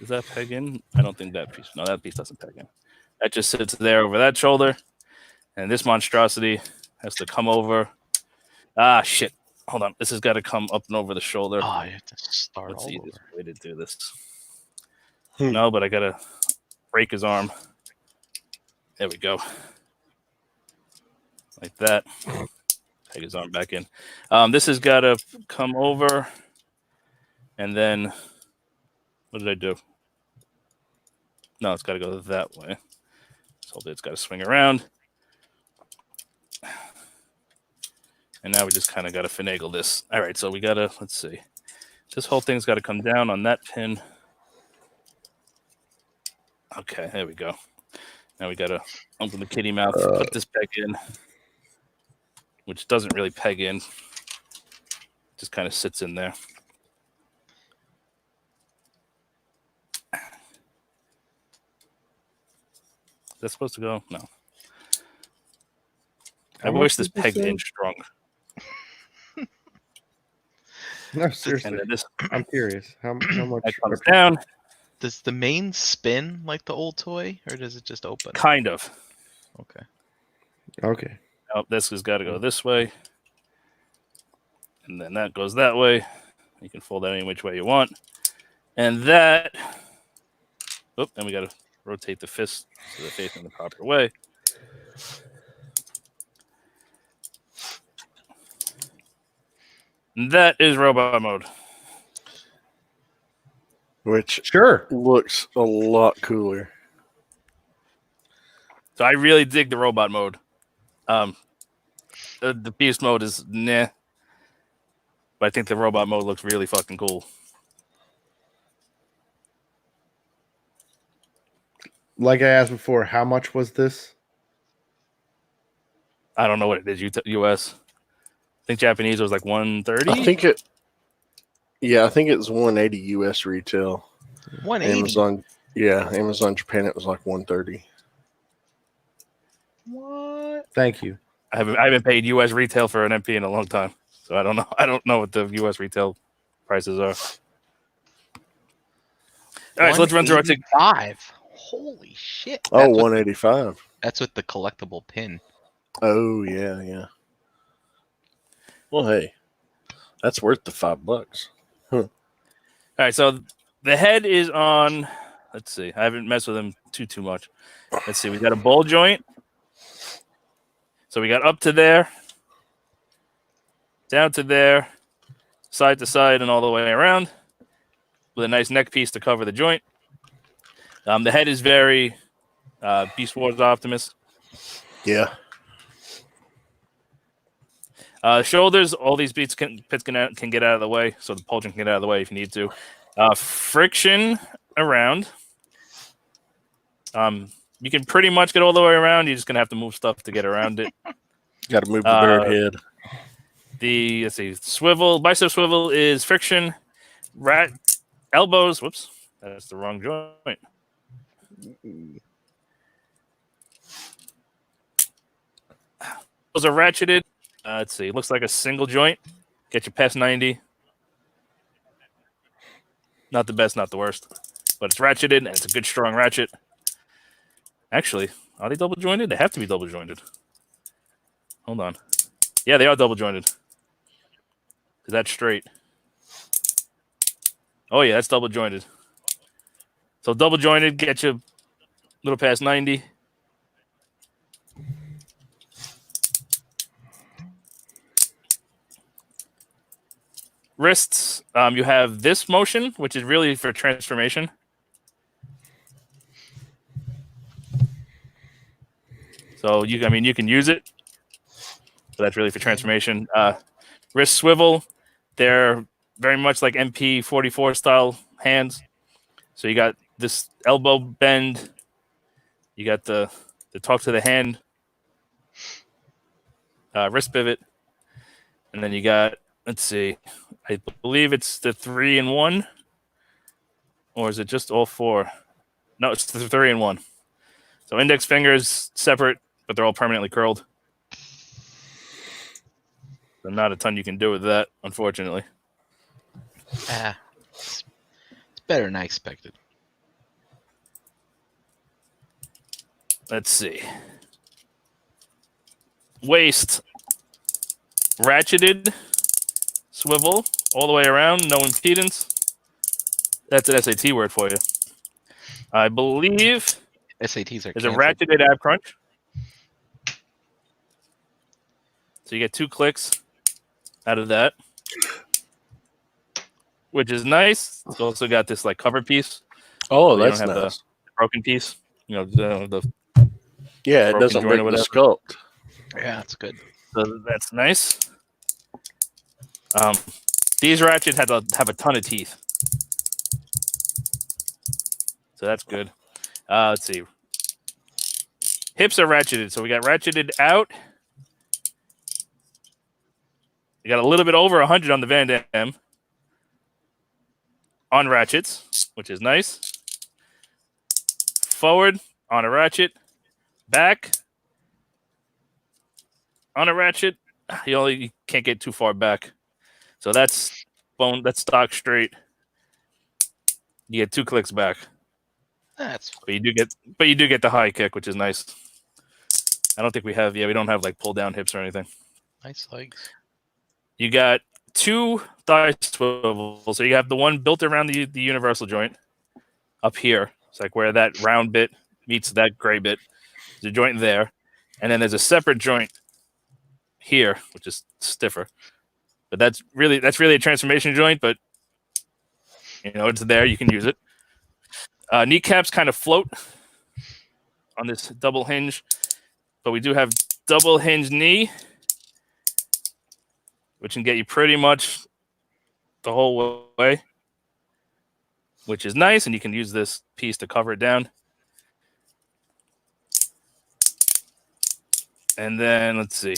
[SPEAKER 4] Does that peg in? I don't think that piece. No, that piece doesn't peg in. That just sits there over that shoulder, and this monstrosity has to come over. Ah, shit. Hold on. This has got to come up and over the shoulder.
[SPEAKER 3] Oh, you have to start
[SPEAKER 4] What's
[SPEAKER 3] all
[SPEAKER 4] the
[SPEAKER 3] over.
[SPEAKER 4] easiest way to do this?
[SPEAKER 1] Hmm.
[SPEAKER 4] No, but I gotta break his arm. There we go. Like that. Take his arm back in. This has got to come over, and then what did I do? No, it's got to go that way. So it's got to swing around. And now we just kind of got to finagle this. All right, so we got to, let's see. This whole thing's got to come down on that pin. Okay, there we go. Now we got to open the kitty mouth, put this peg in, which doesn't really peg in. Just kind of sits in there. Is that supposed to go? No. I wish this pegged in stronger.
[SPEAKER 5] No, seriously.
[SPEAKER 4] And then this
[SPEAKER 5] I'm curious. How much?
[SPEAKER 4] that comes down,
[SPEAKER 3] Does the main spin like the old toy, or does it just open?
[SPEAKER 4] kind of.
[SPEAKER 3] Okay.
[SPEAKER 5] Okay.
[SPEAKER 4] Oh, this has got to go this way. And then that goes that way. You can fold that any which way you want. And that, and we got to rotate the fist so they're facing the proper way. And that is robot mode.
[SPEAKER 1] Which
[SPEAKER 5] Sure.
[SPEAKER 1] looks a lot cooler.
[SPEAKER 4] So I really dig the robot mode. The beast mode is nah. But I think the robot mode looks really fucking cool.
[SPEAKER 5] Like I asked before, how much was this?
[SPEAKER 4] I don't know what it is, US. I think Japanese was like 130.
[SPEAKER 1] I think it. Yeah, I think it was 180 US retail.
[SPEAKER 3] 180.
[SPEAKER 1] Amazon. Yeah, Amazon Japan. It was like 130.
[SPEAKER 3] What?
[SPEAKER 5] Thank you.
[SPEAKER 4] I haven't paid US retail for an MP in a long time. So I don't know. I don't know what the US retail prices are. All right, so let's run through our
[SPEAKER 3] 185. Holy shit.
[SPEAKER 1] Oh,
[SPEAKER 3] That's with-
[SPEAKER 1] 185.
[SPEAKER 3] That's with the collectible pin.
[SPEAKER 1] Oh yeah, yeah. Well, hey, that's worth the $5.
[SPEAKER 4] All right, so the head is on. Let's see. I haven't messed with them too much. Let's see. We got a ball joint. So we got up to there, down to there, side to side, and all the way around, with a nice neck piece to cover the joint. The head is very Beast Wars Optimus.
[SPEAKER 1] Yeah.
[SPEAKER 4] Shoulders, all these pits can get out of the way, so the Polgen can get out of the way if you need to. Friction around. You can pretty much get all the way around. You're just gonna have to move stuff to get around it.
[SPEAKER 1] Got to move the bird head.
[SPEAKER 4] Let's see, bicep swivel is friction. Elbows. Whoops, that's the wrong joint. Those are ratcheted. Let's see. It looks like a single joint. Get you past 90. Not the best, not the worst. But it's ratcheted, and it's a good, strong ratchet. Actually, are they double jointed? They have to be double jointed. Hold on. Yeah, they are double jointed. Is that straight? Oh, yeah, that's double jointed. So double jointed, get you a little past 90. Wrists, you have this motion, which is really for transformation. So you can use it, but that's really for transformation. Wrist swivel, they're very much like MP-44 style hands. So you got this elbow bend, you got the talk to the hand, wrist pivot, and then you got, let's see, I believe it's the 3-in-1, or is it just all 4? No, it's the 3-in-1. So index fingers separate, but they're all permanently curled. So not a ton you can do with that, unfortunately.
[SPEAKER 3] It's better than I expected.
[SPEAKER 4] Let's see. Waist ratcheted swivel all the way around, no impedance. That's an SAT word for you. I believe
[SPEAKER 3] SATs are
[SPEAKER 4] there's a
[SPEAKER 3] canceled.
[SPEAKER 4] ratcheted ab crunch. So you get 2 clicks out of that, which is nice. It's also got this like cover piece.
[SPEAKER 1] Oh,
[SPEAKER 4] So you don't
[SPEAKER 1] that's
[SPEAKER 4] have the
[SPEAKER 1] nice.
[SPEAKER 4] broken piece. You know, the
[SPEAKER 1] Yeah, it
[SPEAKER 4] broken
[SPEAKER 1] doesn't
[SPEAKER 4] joint
[SPEAKER 1] break
[SPEAKER 4] or
[SPEAKER 1] the
[SPEAKER 4] whatever.
[SPEAKER 1] sculpt.
[SPEAKER 3] Yeah, that's good.
[SPEAKER 4] So that's nice. These ratchets have a ton of teeth. So that's good. Let's see. Hips are ratcheted. So we got ratcheted out. We got a little bit over 100 on the Van Dam on ratchets, which is nice. Forward on a ratchet. Back on a ratchet. You can't get too far back. So that's bone. That's stock straight. You get 2 clicks back.
[SPEAKER 3] That's
[SPEAKER 4] But you do get the high kick, which is nice. I don't think we don't have like pull down hips or anything.
[SPEAKER 3] nice legs.
[SPEAKER 4] You got 2 thigh swivels. So you have the one built around the universal joint up here. It's like where that round bit meets that gray bit. There's a joint there. And then there's a separate joint here, which is stiffer. But that's really a transformation joint, but it's there. You can use it. Kneecaps kind of float on this double hinge, but we do have double hinge knee, which can get you pretty much the whole way, which is nice, and you can use this piece to cover it down. And then let's see,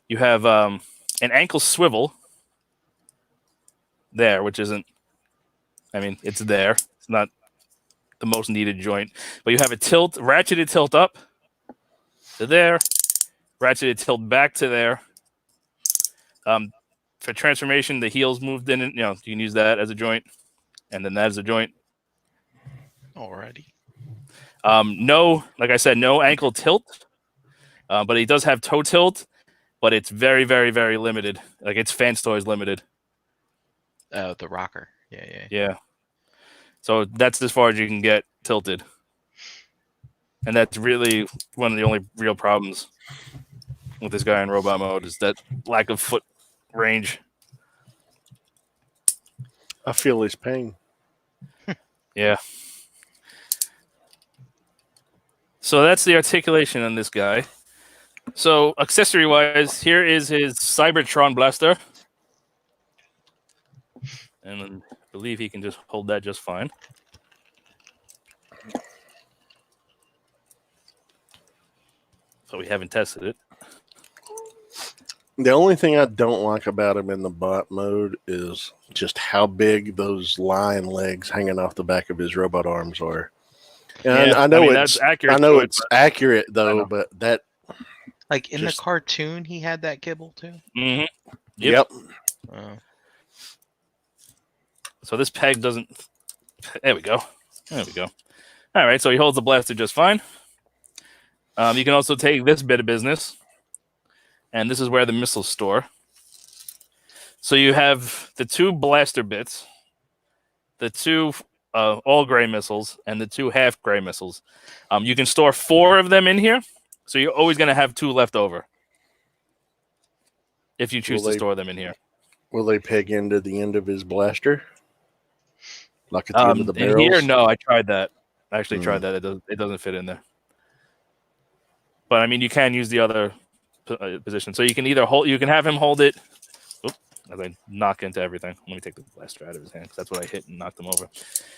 [SPEAKER 4] you have an ankle swivel there, which isn't. I mean, it's there. It's not the most needed joint, but you have a ratcheted tilt up to there, ratcheted tilt back to there. For transformation, the heels moved in, and you can use that as a joint, and then that as a joint.
[SPEAKER 3] Alrighty.
[SPEAKER 4] No, like I said, no ankle tilt, but he does have toe tilt, but it's very, very, very limited. Like it's Fans Toys limited.
[SPEAKER 3] The rocker. Yeah.
[SPEAKER 4] Yeah. So that's as far as you can get tilted. And that's really one of the only real problems with this guy in robot mode is that lack of foot range.
[SPEAKER 1] I feel his pain.
[SPEAKER 4] Yeah. So that's the articulation on this guy. So accessory-wise, here is his Cybertron blaster. And I believe he can just hold that just fine. So we haven't tested it.
[SPEAKER 1] The only thing I don't like about him in the bot mode is just how big those lion legs hanging off the back of his robot arms are. And I know
[SPEAKER 4] that's accurate.
[SPEAKER 1] I know it's accurate though,
[SPEAKER 4] know.
[SPEAKER 1] but that
[SPEAKER 3] Like in
[SPEAKER 1] Just-
[SPEAKER 3] the cartoon, he had that kibble too.
[SPEAKER 4] Mm-hmm.
[SPEAKER 1] yep.
[SPEAKER 3] Oh.
[SPEAKER 4] So this peg doesn't. There we go. There we go. All right. So he holds the blaster just fine. You can also take this bit of business, and this is where the missiles store. So you have the 2 blaster bits, the 2 all gray missiles, and the 2 half gray missiles. You can store 4 of them in here, so you're always going to have 2 left over if you choose to store them in here.
[SPEAKER 1] Will they peg into the end of his blaster? Like at the end of the
[SPEAKER 4] In
[SPEAKER 1] barrels?
[SPEAKER 4] here, no, I tried that. I actually tried that. It doesn't fit in there. But I mean, you can use the other position. So you can either you can have him hold it. Oops, as I knock into everything. Let me take the blaster out of his hand because that's what I hit and knocked him over.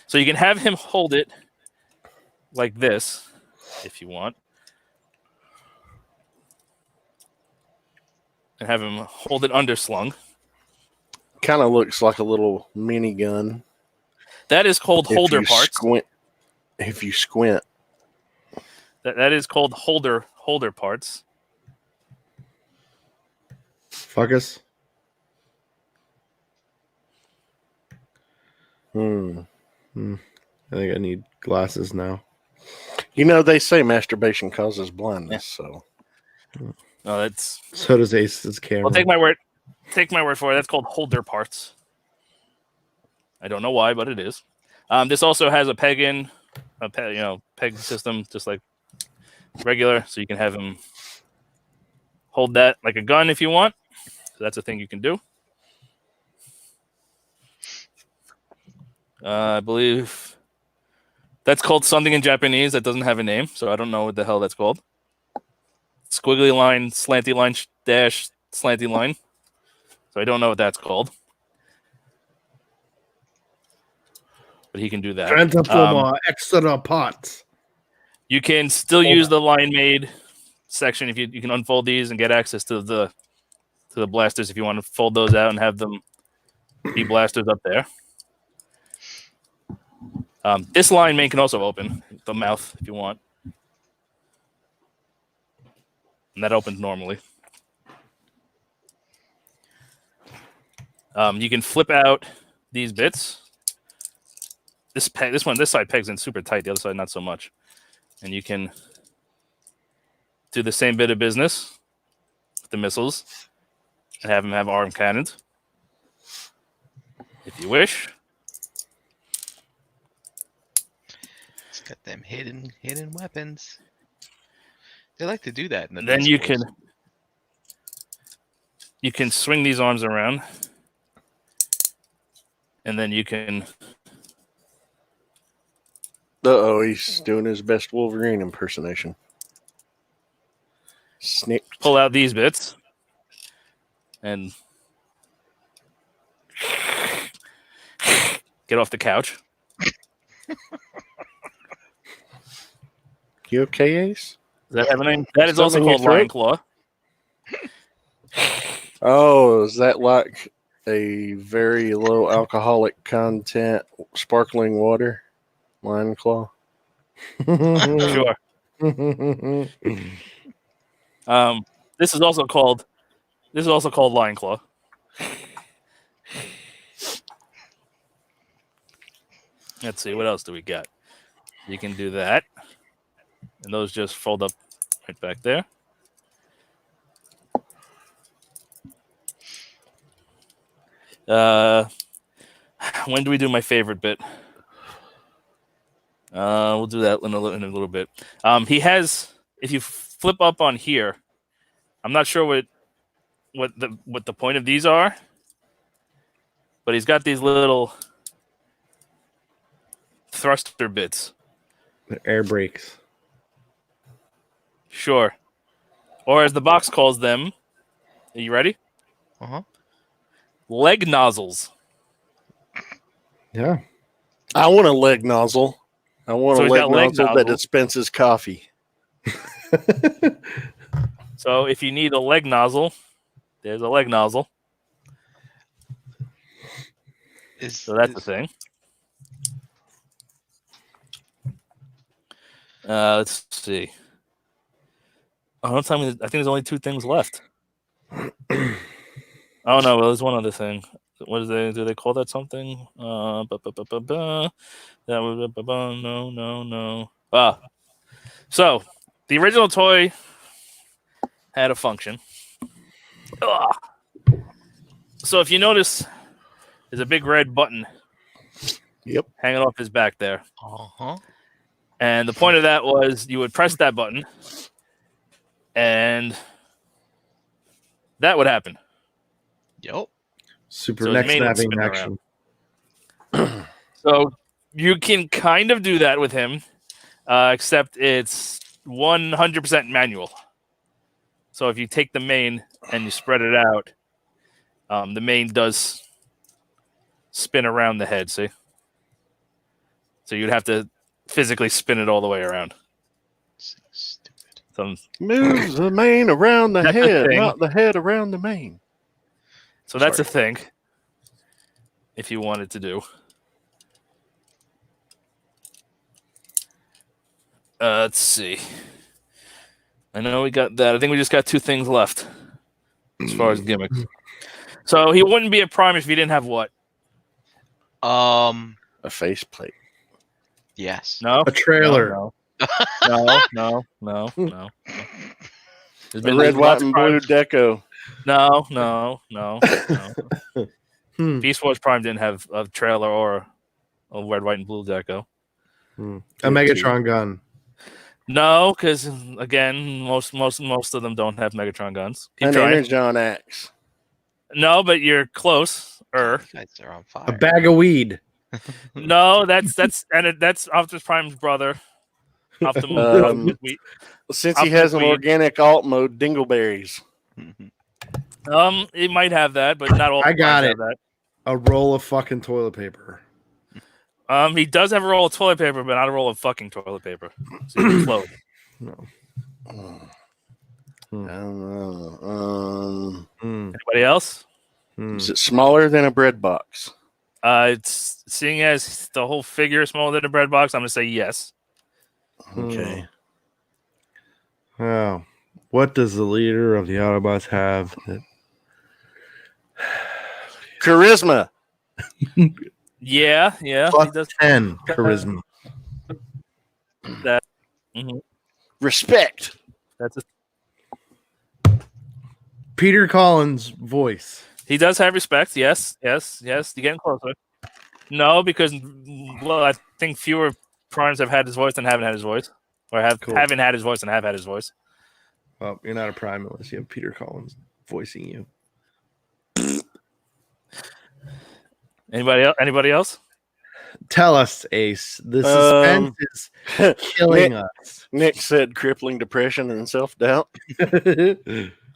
[SPEAKER 4] So you can have him hold it like this if you want. And have him hold it underslung.
[SPEAKER 1] Kind of looks like a little minigun.
[SPEAKER 4] That is called holder parts.
[SPEAKER 1] If you squint.
[SPEAKER 4] That is called holder parts.
[SPEAKER 5] FIGGAH.
[SPEAKER 1] I
[SPEAKER 5] I think I need glasses now.
[SPEAKER 1] You know, they say masturbation causes blindness, so
[SPEAKER 4] No, that's.
[SPEAKER 5] So does Ace's camera.
[SPEAKER 4] Well, take my word. Take my word for it. That's called holder parts. I don't know why, but it is. This also has a peg in, peg system, just like regular, so you can have him hold that like a gun if you want. So that's a thing you can do. I believe that's called something in Japanese that doesn't have a name, so I don't know what the hell that's called. Squiggly line, slanty line, dash, slanty line. So I don't know what that's called. But he can do that.
[SPEAKER 5] Transformer extra parts.
[SPEAKER 4] You can still use the line made section if you can unfold these and get access to the blasters if you want to fold those out and have them be blasters up there. This line main can also open the mouth if you want. And that opens normally. You can flip out these bits. This side pegs in super tight. The other side not so much. And you can do the same bit of business with the missiles and have them have arm cannons if you wish.
[SPEAKER 3] It's got them hidden weapons. They like to do that in the
[SPEAKER 4] Then you
[SPEAKER 3] missiles.
[SPEAKER 4] can swing these arms around, and then you can.
[SPEAKER 1] Uh-oh, he's doing his best Wolverine impersonation. Snip.
[SPEAKER 4] Pull out these bits and get off the couch.
[SPEAKER 1] You okay, Ace?
[SPEAKER 4] Does that have a name? That is also
[SPEAKER 1] Something in
[SPEAKER 4] called
[SPEAKER 1] your
[SPEAKER 4] Lion
[SPEAKER 1] throat?
[SPEAKER 4] Claw.
[SPEAKER 1] Oh, is that like a very low alcoholic content sparkling water? Lion Claw?
[SPEAKER 4] Sure. This is also called Lion Claw. Let's see, what else do we got? You can do that. And those just fold up right back there. When do we do my favorite bit? We'll do that in a little bit. He has, if you flip up on here, I'm not sure what the point of these are, but he's got these little thruster bits.
[SPEAKER 5] The air brakes.
[SPEAKER 4] Sure. Or as the box calls them, are you ready?
[SPEAKER 3] Uh-huh.
[SPEAKER 4] Leg nozzles.
[SPEAKER 5] Yeah.
[SPEAKER 1] I want a leg nozzle. I want
[SPEAKER 4] So
[SPEAKER 1] a
[SPEAKER 4] he's
[SPEAKER 1] leg
[SPEAKER 4] got leg
[SPEAKER 1] nozzle that
[SPEAKER 4] nozzle.
[SPEAKER 1] dispenses coffee.
[SPEAKER 4] So if you need a leg nozzle, there's a leg nozzle. So that's the thing. Let's see. Oh, don't tell me. I think there's only 2 things left. Oh no, well, there's one other thing. What is they? Do they call that something? That was no. Ah, so the original toy had a function. Ugh. So if you notice, there's a big red button.
[SPEAKER 1] Yep.
[SPEAKER 4] Hanging off his back there.
[SPEAKER 3] Uh-huh.
[SPEAKER 4] And the point of that was you would press that button, and that would happen.
[SPEAKER 3] Yep.
[SPEAKER 5] Super
[SPEAKER 4] So his
[SPEAKER 5] next
[SPEAKER 4] main would
[SPEAKER 5] snapping
[SPEAKER 4] spin
[SPEAKER 5] action.
[SPEAKER 4] So you can kind of do that with him, except it's 100% manual. So if you take the main and you spread it out, the main does spin around the head, see? So you'd have to physically spin it all the way around.
[SPEAKER 3] Stupid.
[SPEAKER 1] Moves the mane around the
[SPEAKER 4] That's the
[SPEAKER 1] head,
[SPEAKER 4] thing.
[SPEAKER 1] not the head around the mane.
[SPEAKER 4] So that's
[SPEAKER 1] Sorry.
[SPEAKER 4] a thing, if you wanted to do. Let's see. I know we got that. I think we just got 2 things left as far as gimmicks. So he wouldn't be a prime if he didn't have what?
[SPEAKER 1] A faceplate.
[SPEAKER 3] Yes.
[SPEAKER 4] No?
[SPEAKER 5] A trailer.
[SPEAKER 4] No. No. There's
[SPEAKER 1] The red, white,
[SPEAKER 4] lots of
[SPEAKER 1] and blue
[SPEAKER 4] primes.
[SPEAKER 1] deco.
[SPEAKER 4] No.
[SPEAKER 5] Hmm.
[SPEAKER 4] Beast Wars Prime didn't have a trailer or a red, white, and blue deco.
[SPEAKER 5] A Megatron gun.
[SPEAKER 4] No, because again, most of them don't have Megatron guns. Keep
[SPEAKER 1] An
[SPEAKER 4] trying.
[SPEAKER 1] Energon axe.
[SPEAKER 4] No, but you're close.
[SPEAKER 3] You guys are on fire.
[SPEAKER 5] A bag of weed.
[SPEAKER 4] No, that's Optimus Prime's brother. Optimus.
[SPEAKER 1] Since he has an
[SPEAKER 4] Weed.
[SPEAKER 1] organic alt mode, dingleberries.
[SPEAKER 4] It might have that, but not all.
[SPEAKER 5] I got
[SPEAKER 4] Primes
[SPEAKER 5] it.
[SPEAKER 4] have that.
[SPEAKER 5] A roll of fucking toilet paper.
[SPEAKER 4] He does have a roll of toilet paper, but not a roll of fucking toilet paper. So you're close.
[SPEAKER 5] No.
[SPEAKER 1] I don't know.
[SPEAKER 4] Anybody else?
[SPEAKER 1] Is it smaller than a bread box?
[SPEAKER 4] It's seeing as the whole figure is smaller than a bread box, I'm gonna say yes.
[SPEAKER 1] Okay.
[SPEAKER 5] Oh. What does the leader of the Autobots have?
[SPEAKER 1] Charisma.
[SPEAKER 4] Yeah.
[SPEAKER 5] Plus
[SPEAKER 4] He does
[SPEAKER 5] 10 charisma.
[SPEAKER 4] that. Mhm.
[SPEAKER 1] Respect.
[SPEAKER 4] That's
[SPEAKER 5] Peter Collins' voice.
[SPEAKER 4] He does have respect. Yes. You're getting closer. No, because I think fewer primes have had his voice than haven't had his voice, or haven't had his voice and have had his voice.
[SPEAKER 5] Well, you're not a prime unless you have Peter Collins voicing you.
[SPEAKER 4] Anybody else?
[SPEAKER 5] Tell us, Ace. The suspense is killing us.
[SPEAKER 1] Nick said crippling depression and self-doubt.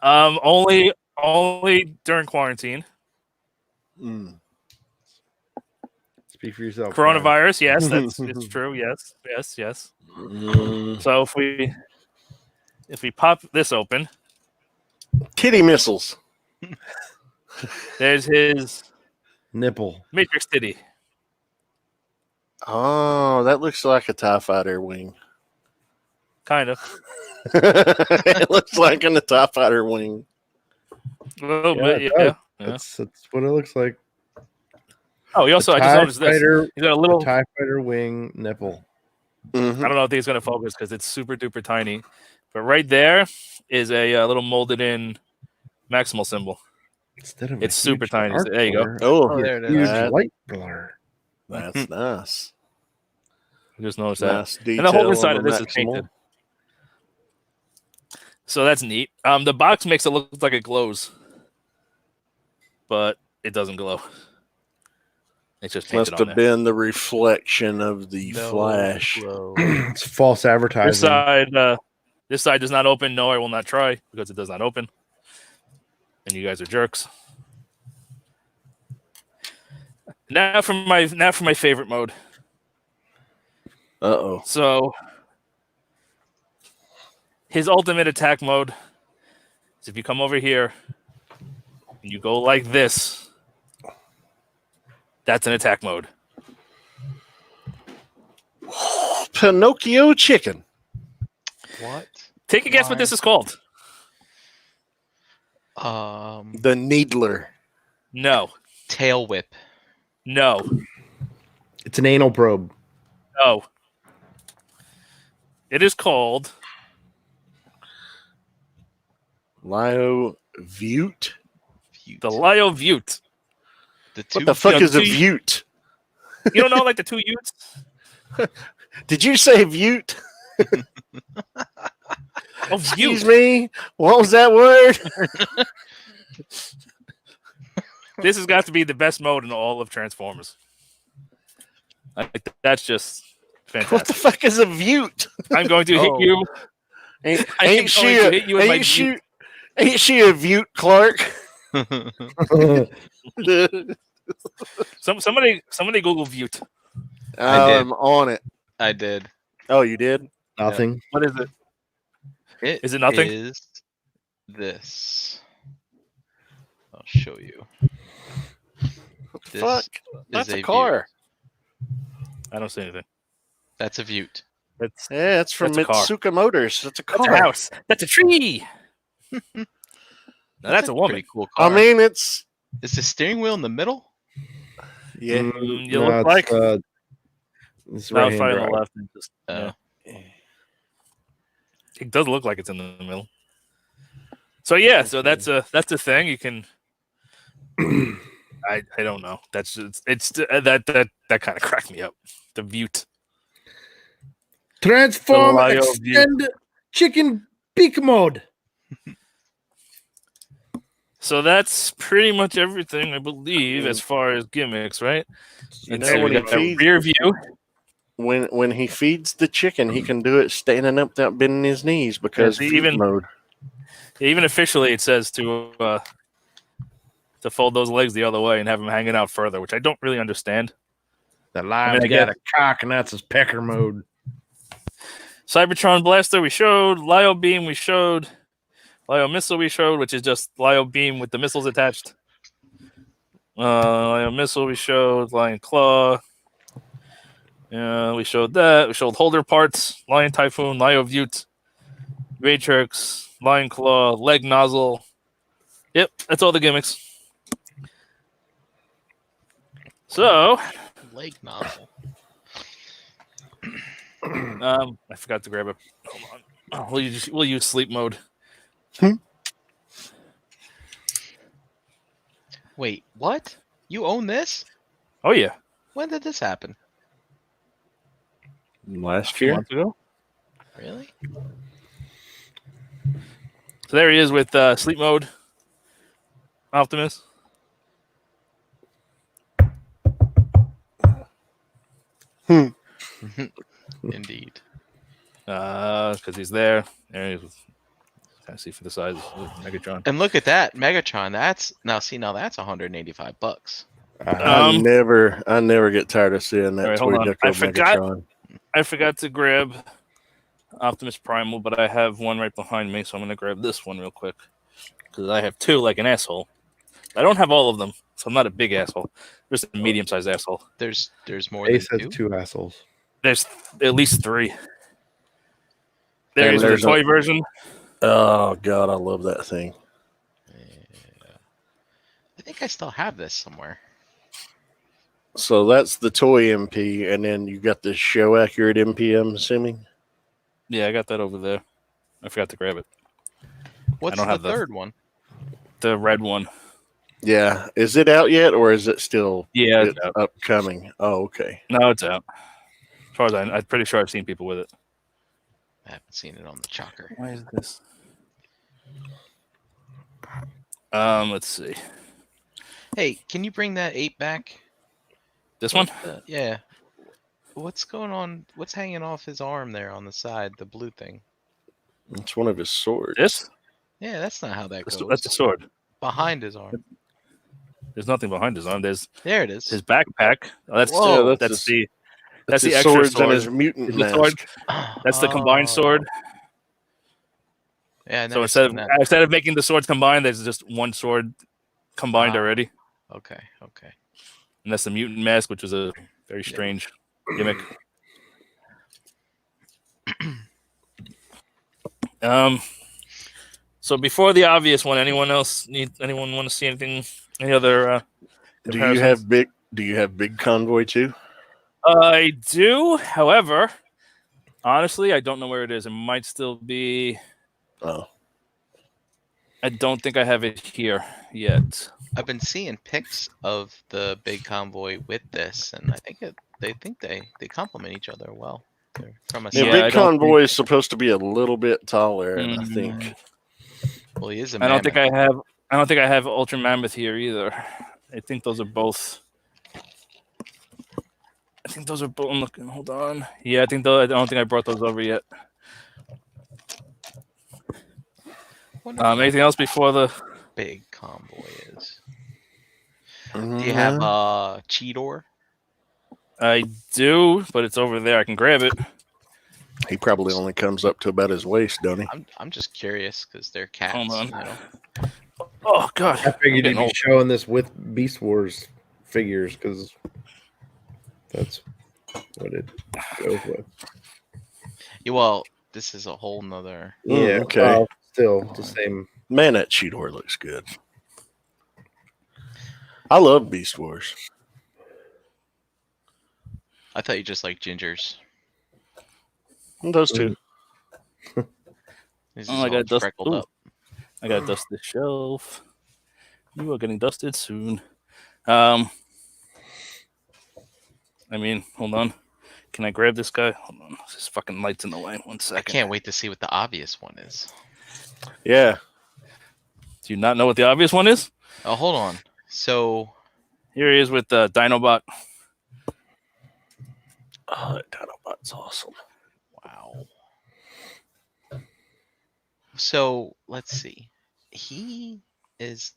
[SPEAKER 4] Only during quarantine.
[SPEAKER 5] Speak for yourself.
[SPEAKER 4] Coronavirus, yes, it's true. Yes. So if we pop this open,
[SPEAKER 1] Kitty missiles.
[SPEAKER 4] there's his
[SPEAKER 5] Nipple.
[SPEAKER 4] Matrix Titty.
[SPEAKER 1] Oh, that looks like a TIE fighter wing.
[SPEAKER 4] Kind of.
[SPEAKER 1] It looks like a TIE fighter wing.
[SPEAKER 4] A little
[SPEAKER 5] Yeah,
[SPEAKER 4] bit,
[SPEAKER 5] it
[SPEAKER 4] yeah.
[SPEAKER 5] does. That's what it looks like.
[SPEAKER 4] Oh, he also, I just
[SPEAKER 5] TIE
[SPEAKER 4] noticed this.
[SPEAKER 5] fighter,
[SPEAKER 4] He's got a little,
[SPEAKER 5] TIE fighter wing nipple.
[SPEAKER 1] Mhm.
[SPEAKER 4] I don't know if he's going to focus because it's super duper tiny. But right there is a little molded in Maximal symbol.
[SPEAKER 5] Instead of
[SPEAKER 4] It's
[SPEAKER 5] a
[SPEAKER 4] super
[SPEAKER 5] huge
[SPEAKER 4] tiny.
[SPEAKER 5] dark
[SPEAKER 4] There you go.
[SPEAKER 5] blur,
[SPEAKER 1] Oh,
[SPEAKER 3] there it
[SPEAKER 5] huge
[SPEAKER 3] is.
[SPEAKER 1] That-
[SPEAKER 5] light blur.
[SPEAKER 1] That's nice.
[SPEAKER 4] I just noticed that.
[SPEAKER 1] Nice detail.
[SPEAKER 4] And the whole
[SPEAKER 1] on
[SPEAKER 4] inside
[SPEAKER 1] the
[SPEAKER 4] of this is
[SPEAKER 1] Maximal.
[SPEAKER 4] painted. So that's neat. The box makes it look like it glows, but it doesn't glow. It's just painted
[SPEAKER 1] Must
[SPEAKER 4] on
[SPEAKER 1] have
[SPEAKER 4] there.
[SPEAKER 1] been the reflection of the flash.
[SPEAKER 5] It's false advertising.
[SPEAKER 4] This side does not open. No, I will not try because it does not open. And you guys are jerks. Now for my favorite mode.
[SPEAKER 1] Uh-oh.
[SPEAKER 4] So his ultimate attack mode is if you come over here and you go like this. That's an attack mode.
[SPEAKER 1] Pinocchio chicken.
[SPEAKER 3] What?
[SPEAKER 4] Take a guess what this is called.
[SPEAKER 1] The Needler.
[SPEAKER 4] No.
[SPEAKER 3] Tail whip.
[SPEAKER 4] No.
[SPEAKER 5] It's an anal probe.
[SPEAKER 4] No. It is called
[SPEAKER 1] Lio Vute.
[SPEAKER 4] the Lio Vute.
[SPEAKER 1] What the fuck is a Vute?
[SPEAKER 4] You don't know like the two Utes?
[SPEAKER 1] Did you say Vute?
[SPEAKER 4] Oh,
[SPEAKER 1] Excuse
[SPEAKER 4] Vute.
[SPEAKER 1] me? What was that word?
[SPEAKER 4] This has got to be the best mode in all of Transformers. Like, that's just fantastic.
[SPEAKER 1] What the fuck is a Vute?
[SPEAKER 4] I'm going to hit
[SPEAKER 3] Oh.
[SPEAKER 4] you.
[SPEAKER 1] Ain't,
[SPEAKER 4] I am
[SPEAKER 1] ain't she
[SPEAKER 4] going
[SPEAKER 1] a,
[SPEAKER 4] to hit you with my
[SPEAKER 1] ain't she a Vute Clark?
[SPEAKER 4] Somebody Google Vute.
[SPEAKER 3] I did.
[SPEAKER 1] I'm on it.
[SPEAKER 3] I did.
[SPEAKER 1] Oh, you did?
[SPEAKER 5] Nothing.
[SPEAKER 4] What is it?
[SPEAKER 3] It
[SPEAKER 4] Is it nothing?
[SPEAKER 3] Is this? I'll show you.
[SPEAKER 1] What the
[SPEAKER 3] This
[SPEAKER 1] fuck?
[SPEAKER 3] is
[SPEAKER 1] That's a
[SPEAKER 3] Vute.
[SPEAKER 1] car.
[SPEAKER 4] I don't see anything.
[SPEAKER 3] That's a Vute.
[SPEAKER 4] That's
[SPEAKER 1] Yeah, it's from
[SPEAKER 4] That's a car.
[SPEAKER 1] Mitsuka Motors. That's a car.
[SPEAKER 4] a house. That's a tree. Now that's a woman.
[SPEAKER 3] Pretty cool car.
[SPEAKER 1] I mean, it's
[SPEAKER 3] is the steering wheel in the middle?
[SPEAKER 1] yeah.
[SPEAKER 4] You look like
[SPEAKER 5] it's
[SPEAKER 4] no,
[SPEAKER 5] right
[SPEAKER 4] it's probably on
[SPEAKER 5] hand
[SPEAKER 4] the
[SPEAKER 5] drive.
[SPEAKER 4] left. And just,
[SPEAKER 3] Uh,
[SPEAKER 4] yeah. It does look like it's in the middle. So yeah, so that's a thing. You can. I don't know. That's just, that kind of cracked me up. The Vute.
[SPEAKER 5] Transform
[SPEAKER 4] The Lyo Vute.
[SPEAKER 5] extend chicken peak mode.
[SPEAKER 4] So that's pretty much everything, I believe, as far as gimmicks, right?
[SPEAKER 1] You
[SPEAKER 4] Let's
[SPEAKER 1] know,
[SPEAKER 4] see,
[SPEAKER 1] when
[SPEAKER 4] we
[SPEAKER 1] he
[SPEAKER 4] got
[SPEAKER 1] feeds
[SPEAKER 4] rear view.
[SPEAKER 1] when he feeds the chicken, he can do it standing up without bending his knees because
[SPEAKER 4] Yes,
[SPEAKER 1] feed mode.
[SPEAKER 4] Even officially, it says to fold those legs the other way and have them hanging out further, which I don't really understand.
[SPEAKER 5] The lion's
[SPEAKER 4] I
[SPEAKER 5] got
[SPEAKER 4] guess-
[SPEAKER 5] a cock, and that's his pecker mode.
[SPEAKER 4] Cybertron Blaster we showed. Lyo Beam we showed. Lyo Missile we showed, which is just Lyo Beam with the missiles attached. Lyo Missile we showed. Lion Claw. Yeah, we showed that. We showed holder parts. Lion Typhoon. Lyo Vute. Matrix. Lion Claw. Leg Nozzle. Yep, that's all the gimmicks. So,
[SPEAKER 3] Leg nozzle.
[SPEAKER 4] I forgot to grab it. Hold on. We'll use sleep mode.
[SPEAKER 3] Wait, what? You own this?
[SPEAKER 4] Oh yeah,
[SPEAKER 3] When did this happen?
[SPEAKER 1] Last
[SPEAKER 4] a few
[SPEAKER 1] year,
[SPEAKER 4] months ago.
[SPEAKER 3] Really?
[SPEAKER 4] So there he is with sleep mode. Optimus.
[SPEAKER 3] Indeed.
[SPEAKER 4] Because he's there. There he is. Kind of see for the size of Megatron.
[SPEAKER 3] And look at that, Megatron. That's that's $185.
[SPEAKER 1] I never get tired of seeing that
[SPEAKER 4] All right,
[SPEAKER 1] toy
[SPEAKER 4] hold on.
[SPEAKER 1] Deco
[SPEAKER 4] I forgot-
[SPEAKER 1] Megatron.
[SPEAKER 4] I forgot to grab Optimus Primal, but I have one right behind me, so I'm going to grab this one real quick. Because I have two like an asshole. I don't have all of them, so I'm not a big asshole. Just a medium-sized asshole.
[SPEAKER 3] There's more
[SPEAKER 5] Ace
[SPEAKER 3] than
[SPEAKER 5] has
[SPEAKER 3] two.
[SPEAKER 5] two assholes.
[SPEAKER 4] There's at least three.
[SPEAKER 1] And
[SPEAKER 4] There's the
[SPEAKER 1] there's
[SPEAKER 4] toy version.
[SPEAKER 1] Oh God, I love that thing.
[SPEAKER 3] Yeah. I think I still have this somewhere.
[SPEAKER 1] So that's the toy MP, and then you got the show accurate MP. I'm assuming.
[SPEAKER 4] Yeah, I got that over there. I forgot to grab it.
[SPEAKER 3] What's
[SPEAKER 4] don't
[SPEAKER 3] the
[SPEAKER 4] have the-
[SPEAKER 3] third one?
[SPEAKER 4] The red one.
[SPEAKER 1] Yeah, is it out yet, or is it still
[SPEAKER 4] Yeah, it's out.
[SPEAKER 1] upcoming? Oh, okay.
[SPEAKER 4] No, it's out. As far as I'm pretty sure I've seen people with it.
[SPEAKER 3] I haven't seen it on the chalker.
[SPEAKER 4] Why is this? Let's see.
[SPEAKER 3] Hey, can you bring that 8 back?
[SPEAKER 4] This one?
[SPEAKER 3] Yeah. What's going on? What's hanging off his arm there on the side? The blue thing.
[SPEAKER 1] It's one of his swords.
[SPEAKER 4] This?
[SPEAKER 3] Yeah, that's not how that goes.
[SPEAKER 4] That's a sword.
[SPEAKER 3] Behind his arm.
[SPEAKER 4] There's nothing behind his arm. There's
[SPEAKER 3] There it is.
[SPEAKER 4] his backpack. Oh, that's
[SPEAKER 3] Whoa.
[SPEAKER 4] that's
[SPEAKER 1] his-
[SPEAKER 4] that's the
[SPEAKER 1] his
[SPEAKER 4] extra
[SPEAKER 1] swords
[SPEAKER 4] sword.
[SPEAKER 1] and his mutant
[SPEAKER 4] Is the
[SPEAKER 1] mask.
[SPEAKER 4] sword? That's the combined sword.
[SPEAKER 3] Yeah. I
[SPEAKER 4] So
[SPEAKER 3] never
[SPEAKER 4] instead
[SPEAKER 3] seen
[SPEAKER 4] of
[SPEAKER 3] that.
[SPEAKER 4] instead of making the swords combined, there's just one sword combined
[SPEAKER 3] Ah.
[SPEAKER 4] already.
[SPEAKER 3] Okay. Okay.
[SPEAKER 4] And that's the mutant mask, which was a very strange gimmick. So before the obvious one, anyone want to see anything? Any other?
[SPEAKER 1] Do you have big convoy too?
[SPEAKER 4] I do. However, honestly, I don't know where it is. It might still be.
[SPEAKER 1] Oh,
[SPEAKER 4] I don't think I have it here yet.
[SPEAKER 3] I've been seeing pics of the big convoy with this, and I think they complement each other well. They're from a
[SPEAKER 1] yeah,
[SPEAKER 4] Yeah,
[SPEAKER 3] side.
[SPEAKER 4] I
[SPEAKER 1] big
[SPEAKER 4] don't
[SPEAKER 1] convoy is supposed to be a little bit taller, and I
[SPEAKER 4] Mm.
[SPEAKER 1] think
[SPEAKER 3] Well, he is a
[SPEAKER 4] I don't think
[SPEAKER 3] mammoth.
[SPEAKER 4] I don't think I have Ultra Mammoth here either. I think those are both. I'm looking. Hold on. Yeah, I don't think I brought those over yet.
[SPEAKER 3] Wonder what
[SPEAKER 4] Anything else before the?
[SPEAKER 3] big convoy is.
[SPEAKER 1] do
[SPEAKER 3] Do you have Cheetor?
[SPEAKER 4] I do, but it's over there. I can grab it.
[SPEAKER 1] he probably only comes up to about his waist, don't he?
[SPEAKER 3] I'm just curious because they're cats.
[SPEAKER 4] Hold on.
[SPEAKER 3] You know?
[SPEAKER 4] Oh gosh.
[SPEAKER 5] I figured
[SPEAKER 4] I'm
[SPEAKER 5] you'd be
[SPEAKER 4] getting
[SPEAKER 5] showing this with Beast Wars figures because that's what it goes with.
[SPEAKER 3] Yeah, well, this is a whole nother.
[SPEAKER 5] Yeah,
[SPEAKER 1] okay.
[SPEAKER 5] well, still the same.
[SPEAKER 1] Man, that Cheetor looks good. I love Beast Wars.
[SPEAKER 3] I thought you just like gingers.
[SPEAKER 1] Those two.
[SPEAKER 3] This
[SPEAKER 4] Oh,
[SPEAKER 3] is
[SPEAKER 4] I
[SPEAKER 3] all
[SPEAKER 4] got dust.
[SPEAKER 3] freckled
[SPEAKER 4] Ooh,
[SPEAKER 3] up.
[SPEAKER 4] I got to dust the shelf. You are getting dusted soon. I mean, hold on. Can I grab this guy? Hold on. This fucking light's in the way. 1
[SPEAKER 3] I
[SPEAKER 4] second.
[SPEAKER 3] can't wait to see what the obvious one is.
[SPEAKER 1] Yeah.
[SPEAKER 4] Do you not know what the obvious one is?
[SPEAKER 3] Oh, hold on. So
[SPEAKER 4] Here he is with Dinobot.
[SPEAKER 1] Oh, that Dinobot's awesome.
[SPEAKER 3] wow. So let's see. He is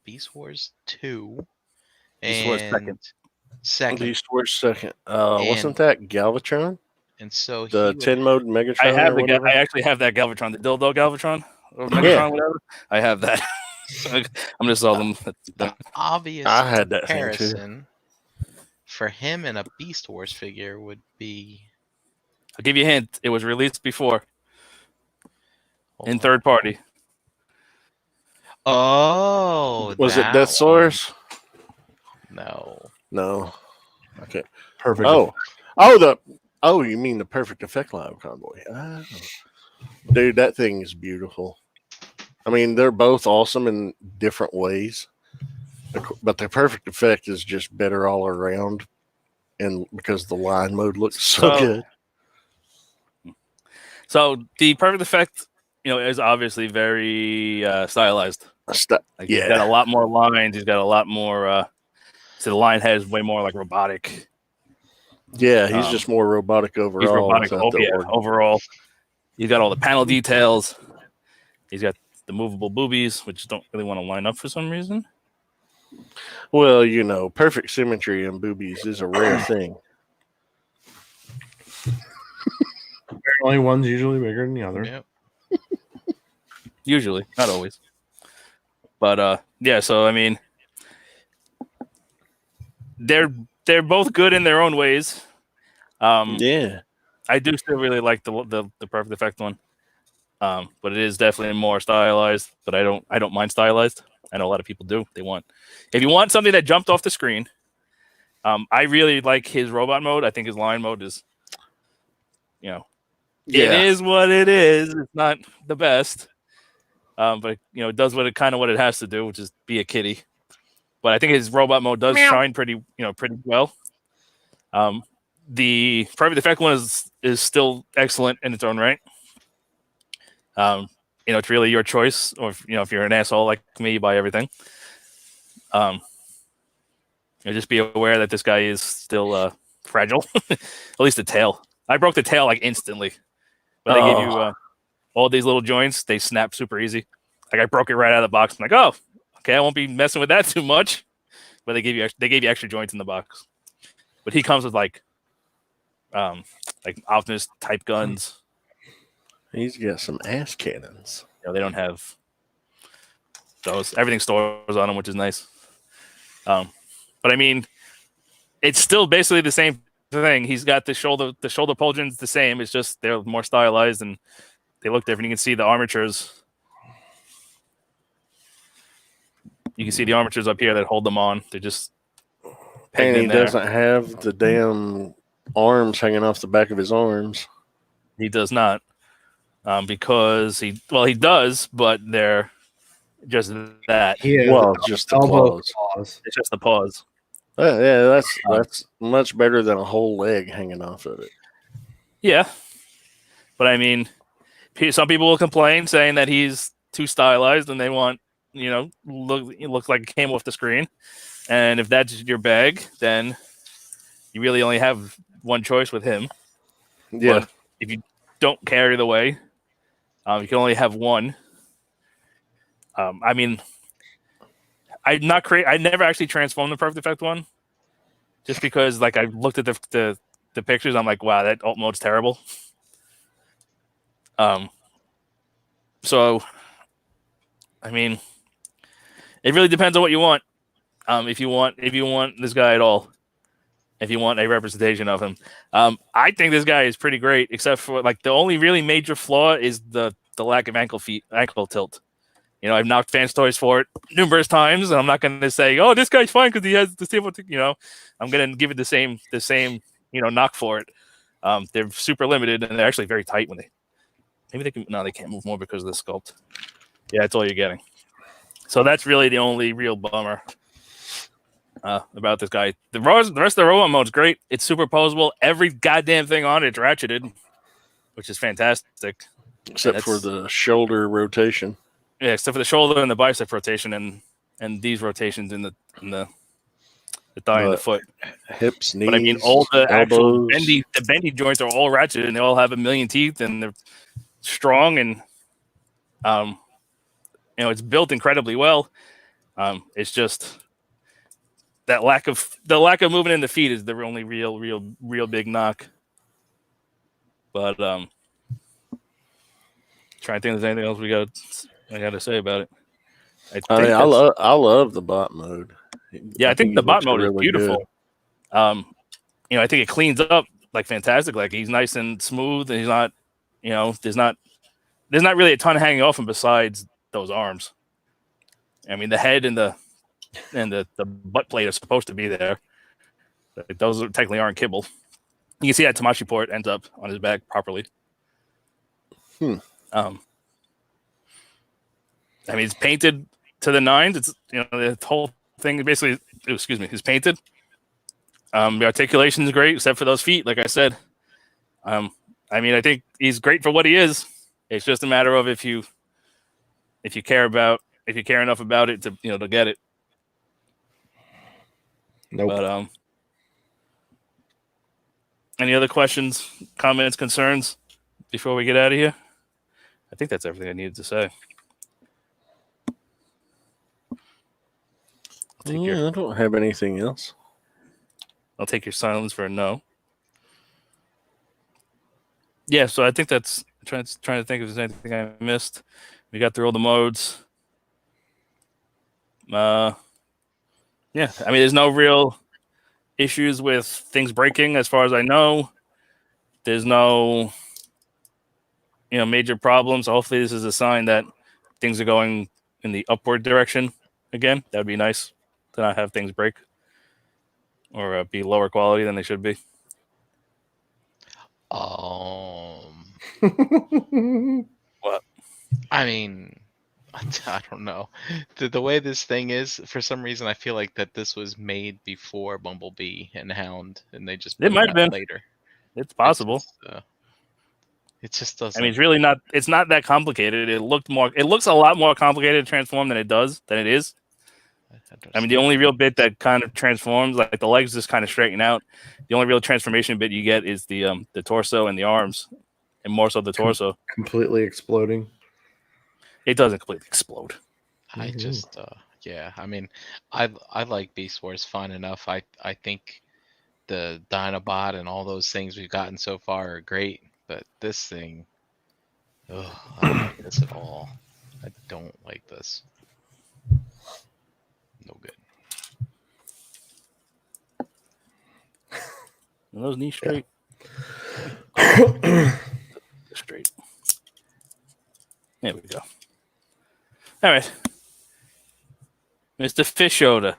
[SPEAKER 3] Beast Wars 2
[SPEAKER 4] Beast Wars
[SPEAKER 3] and second.
[SPEAKER 1] Beast Wars second.
[SPEAKER 3] And-
[SPEAKER 1] Wasn't that Galvatron?
[SPEAKER 3] And so
[SPEAKER 1] The
[SPEAKER 3] he would
[SPEAKER 1] 10 mode Megatron
[SPEAKER 4] I have
[SPEAKER 1] or
[SPEAKER 4] the.
[SPEAKER 1] whatever?
[SPEAKER 4] I actually have that Galvatron, the dildo Galvatron or Megatron,
[SPEAKER 1] Yeah.
[SPEAKER 4] whatever. I have that. So I'm gonna sell them.
[SPEAKER 3] the obvious
[SPEAKER 1] I had that thing too.
[SPEAKER 3] comparison for him and a Beast Wars figure would be
[SPEAKER 4] I'll give you a hint. It was released before
[SPEAKER 3] hold
[SPEAKER 4] in
[SPEAKER 3] on.
[SPEAKER 4] third party.
[SPEAKER 3] Oh,
[SPEAKER 1] Was it
[SPEAKER 3] that
[SPEAKER 1] Death Source?
[SPEAKER 3] one. No.
[SPEAKER 1] No. Okay.
[SPEAKER 2] Perfect.
[SPEAKER 1] Oh, you mean the Perfect Effect Live Convoy? Oh. Dude, that thing is beautiful. I mean, they're both awesome in different ways, but the Perfect Effect is just better all around, and because the line mode looks so good.
[SPEAKER 4] So the Perfect Effect, is obviously very stylized. He's got a lot more lines. He's got a lot more. So the line head is way more like robotic.
[SPEAKER 1] Yeah, he's just more robotic overall.
[SPEAKER 4] He's robotic overall. He's got all the panel details. He's got the movable boobies, which don't really want to line up for some reason.
[SPEAKER 1] Well, perfect symmetry in boobies is a rare thing.
[SPEAKER 2] Apparently, one's usually bigger than the other.
[SPEAKER 3] Yep.
[SPEAKER 4] Usually, not always. But yeah. So I mean, they're both good in their own ways.
[SPEAKER 1] Yeah.
[SPEAKER 4] I do still really like the Perfect Effect one, but it is definitely more stylized. But I don't mind stylized. I know a lot of people do. If you want something that jumped off the screen, I really like his robot mode. I think his line mode is, it is what it is. It's not the best, but it does what it has to do, which is be a kitty. But I think his robot mode does shine pretty well. The Perfect Effect one is still excellent in its own right. It's really your choice, or if you're an asshole like me, you buy everything. Just be aware that this guy is still fragile. At least the tail. I broke the tail like instantly, but they give you all these little joints. They snap super easy. Like I broke it right out of the box. I'm like, oh, okay, I won't be messing with that too much. But they gave you extra joints in the box. But he comes with like Optimus type guns.
[SPEAKER 1] He's got some ass cannons.
[SPEAKER 4] They don't have those. Everything stores on them, which is nice. But I mean, it's still basically the same thing. He's got the shoulder pauldrons the same. It's just they're more stylized and they look different. You can see the armatures. You can see the armatures up here that hold them on. They're just pegged
[SPEAKER 1] And he
[SPEAKER 4] in there.
[SPEAKER 1] doesn't have the damn arms hanging off the back of his arms.
[SPEAKER 4] He does not, because he does, but they're just that.
[SPEAKER 1] Just the claws.
[SPEAKER 4] It's just the paws.
[SPEAKER 1] Yeah, that's much better than a whole leg hanging off of it.
[SPEAKER 4] Yeah, but I mean, some people will complain saying that he's too stylized, and they want look like it came off the screen. And if that's your bag, then you really only have one choice with him.
[SPEAKER 1] Yeah.
[SPEAKER 4] But if you don't care either way, you can only have one. I mean, I never actually transformed the Perfect Effect one, just because I looked at the pictures. I'm like, wow, that alt mode's terrible. So, I mean, it really depends on what you want. If you want this guy at all, if you want a representation of him, I think this guy is pretty great. Except for the only really major flaw is the lack of ankle tilt. I've knocked fans' toys for it numerous times, and I'm not going to say, "Oh, this guy's fine because he has the same." I'm going to give it the same knock for it. They're super limited, and they're actually very tight when Maybe they can. No, they can't move more because of the sculpt. Yeah, that's all you're getting. So that's really the only real bummer about this guy. The rest of the robot mode's great. It's superposable. Every goddamn thing on it's ratcheted, which is fantastic.
[SPEAKER 1] Except for the shoulder rotation.
[SPEAKER 4] Yeah, except for the shoulder and the bicep rotation and these rotations in the thigh and the foot.
[SPEAKER 1] Hips, knees,
[SPEAKER 4] but I mean, all the
[SPEAKER 1] elbows.
[SPEAKER 4] actual bendy joints are all ratcheted, and they all have a million teeth, and they're strong, and it's built incredibly well. It's just that lack of movement in the feet is the only real big knock. But trying to think if there's anything else I got to say about it.
[SPEAKER 1] I love the bot mode.
[SPEAKER 4] Yeah, I think the bot mode is
[SPEAKER 1] really
[SPEAKER 4] beautiful.
[SPEAKER 1] good.
[SPEAKER 4] I think it cleans up like fantastic. Like he's nice and smooth, and he's not, there's not really a ton hanging off him besides those arms. I mean, the head and the butt plate are supposed to be there. But those technically aren't kibble. You can see that Tamashi port ends up on his back properly. I mean, it's painted to the nines. It's the whole thing is basically, is painted. The articulation is great, except for those feet. Like I said, I mean, I think he's great for what he is. It's just a matter of if you care enough about it to to get it.
[SPEAKER 5] Nope.
[SPEAKER 4] But any other questions, comments, concerns before we get out of here? I think that's everything I needed to say.
[SPEAKER 1] I don't have anything else.
[SPEAKER 4] I'll take your silence for a no. Yeah, so I think that's trying to think if there's anything I missed. We got through all the modes. Yeah, I mean, there's no real issues with things breaking as far as I know. There's no major problems. So hopefully this is a sign that things are going in the upward direction again. That would be nice to not have things break or be lower quality than they should be. What?
[SPEAKER 3] I mean, I don't know. The way this thing is, for some reason, I feel like that this was made before Bumblebee and Hound, and they just
[SPEAKER 4] It might have been
[SPEAKER 3] later.
[SPEAKER 4] It's possible.
[SPEAKER 3] It just doesn't.
[SPEAKER 4] I mean, it's really not. It's not that complicated. It looks a lot more complicated to transform than it is. I mean, the only real bit that kind of transforms, like the legs, just kind of straighten out. The only real transformation bit you get is the torso and the arms, and more so the torso.
[SPEAKER 5] Completely exploding.
[SPEAKER 4] It doesn't completely explode.
[SPEAKER 3] I just, yeah. I mean, I like Beast Wars fun enough. I think the Dinobot and all those things we've gotten so far are great, but this thing, I don't like this at all. I don't like this. No good.
[SPEAKER 4] Are those knees straight? Straight. There we go. All right. Mr. Fishoda.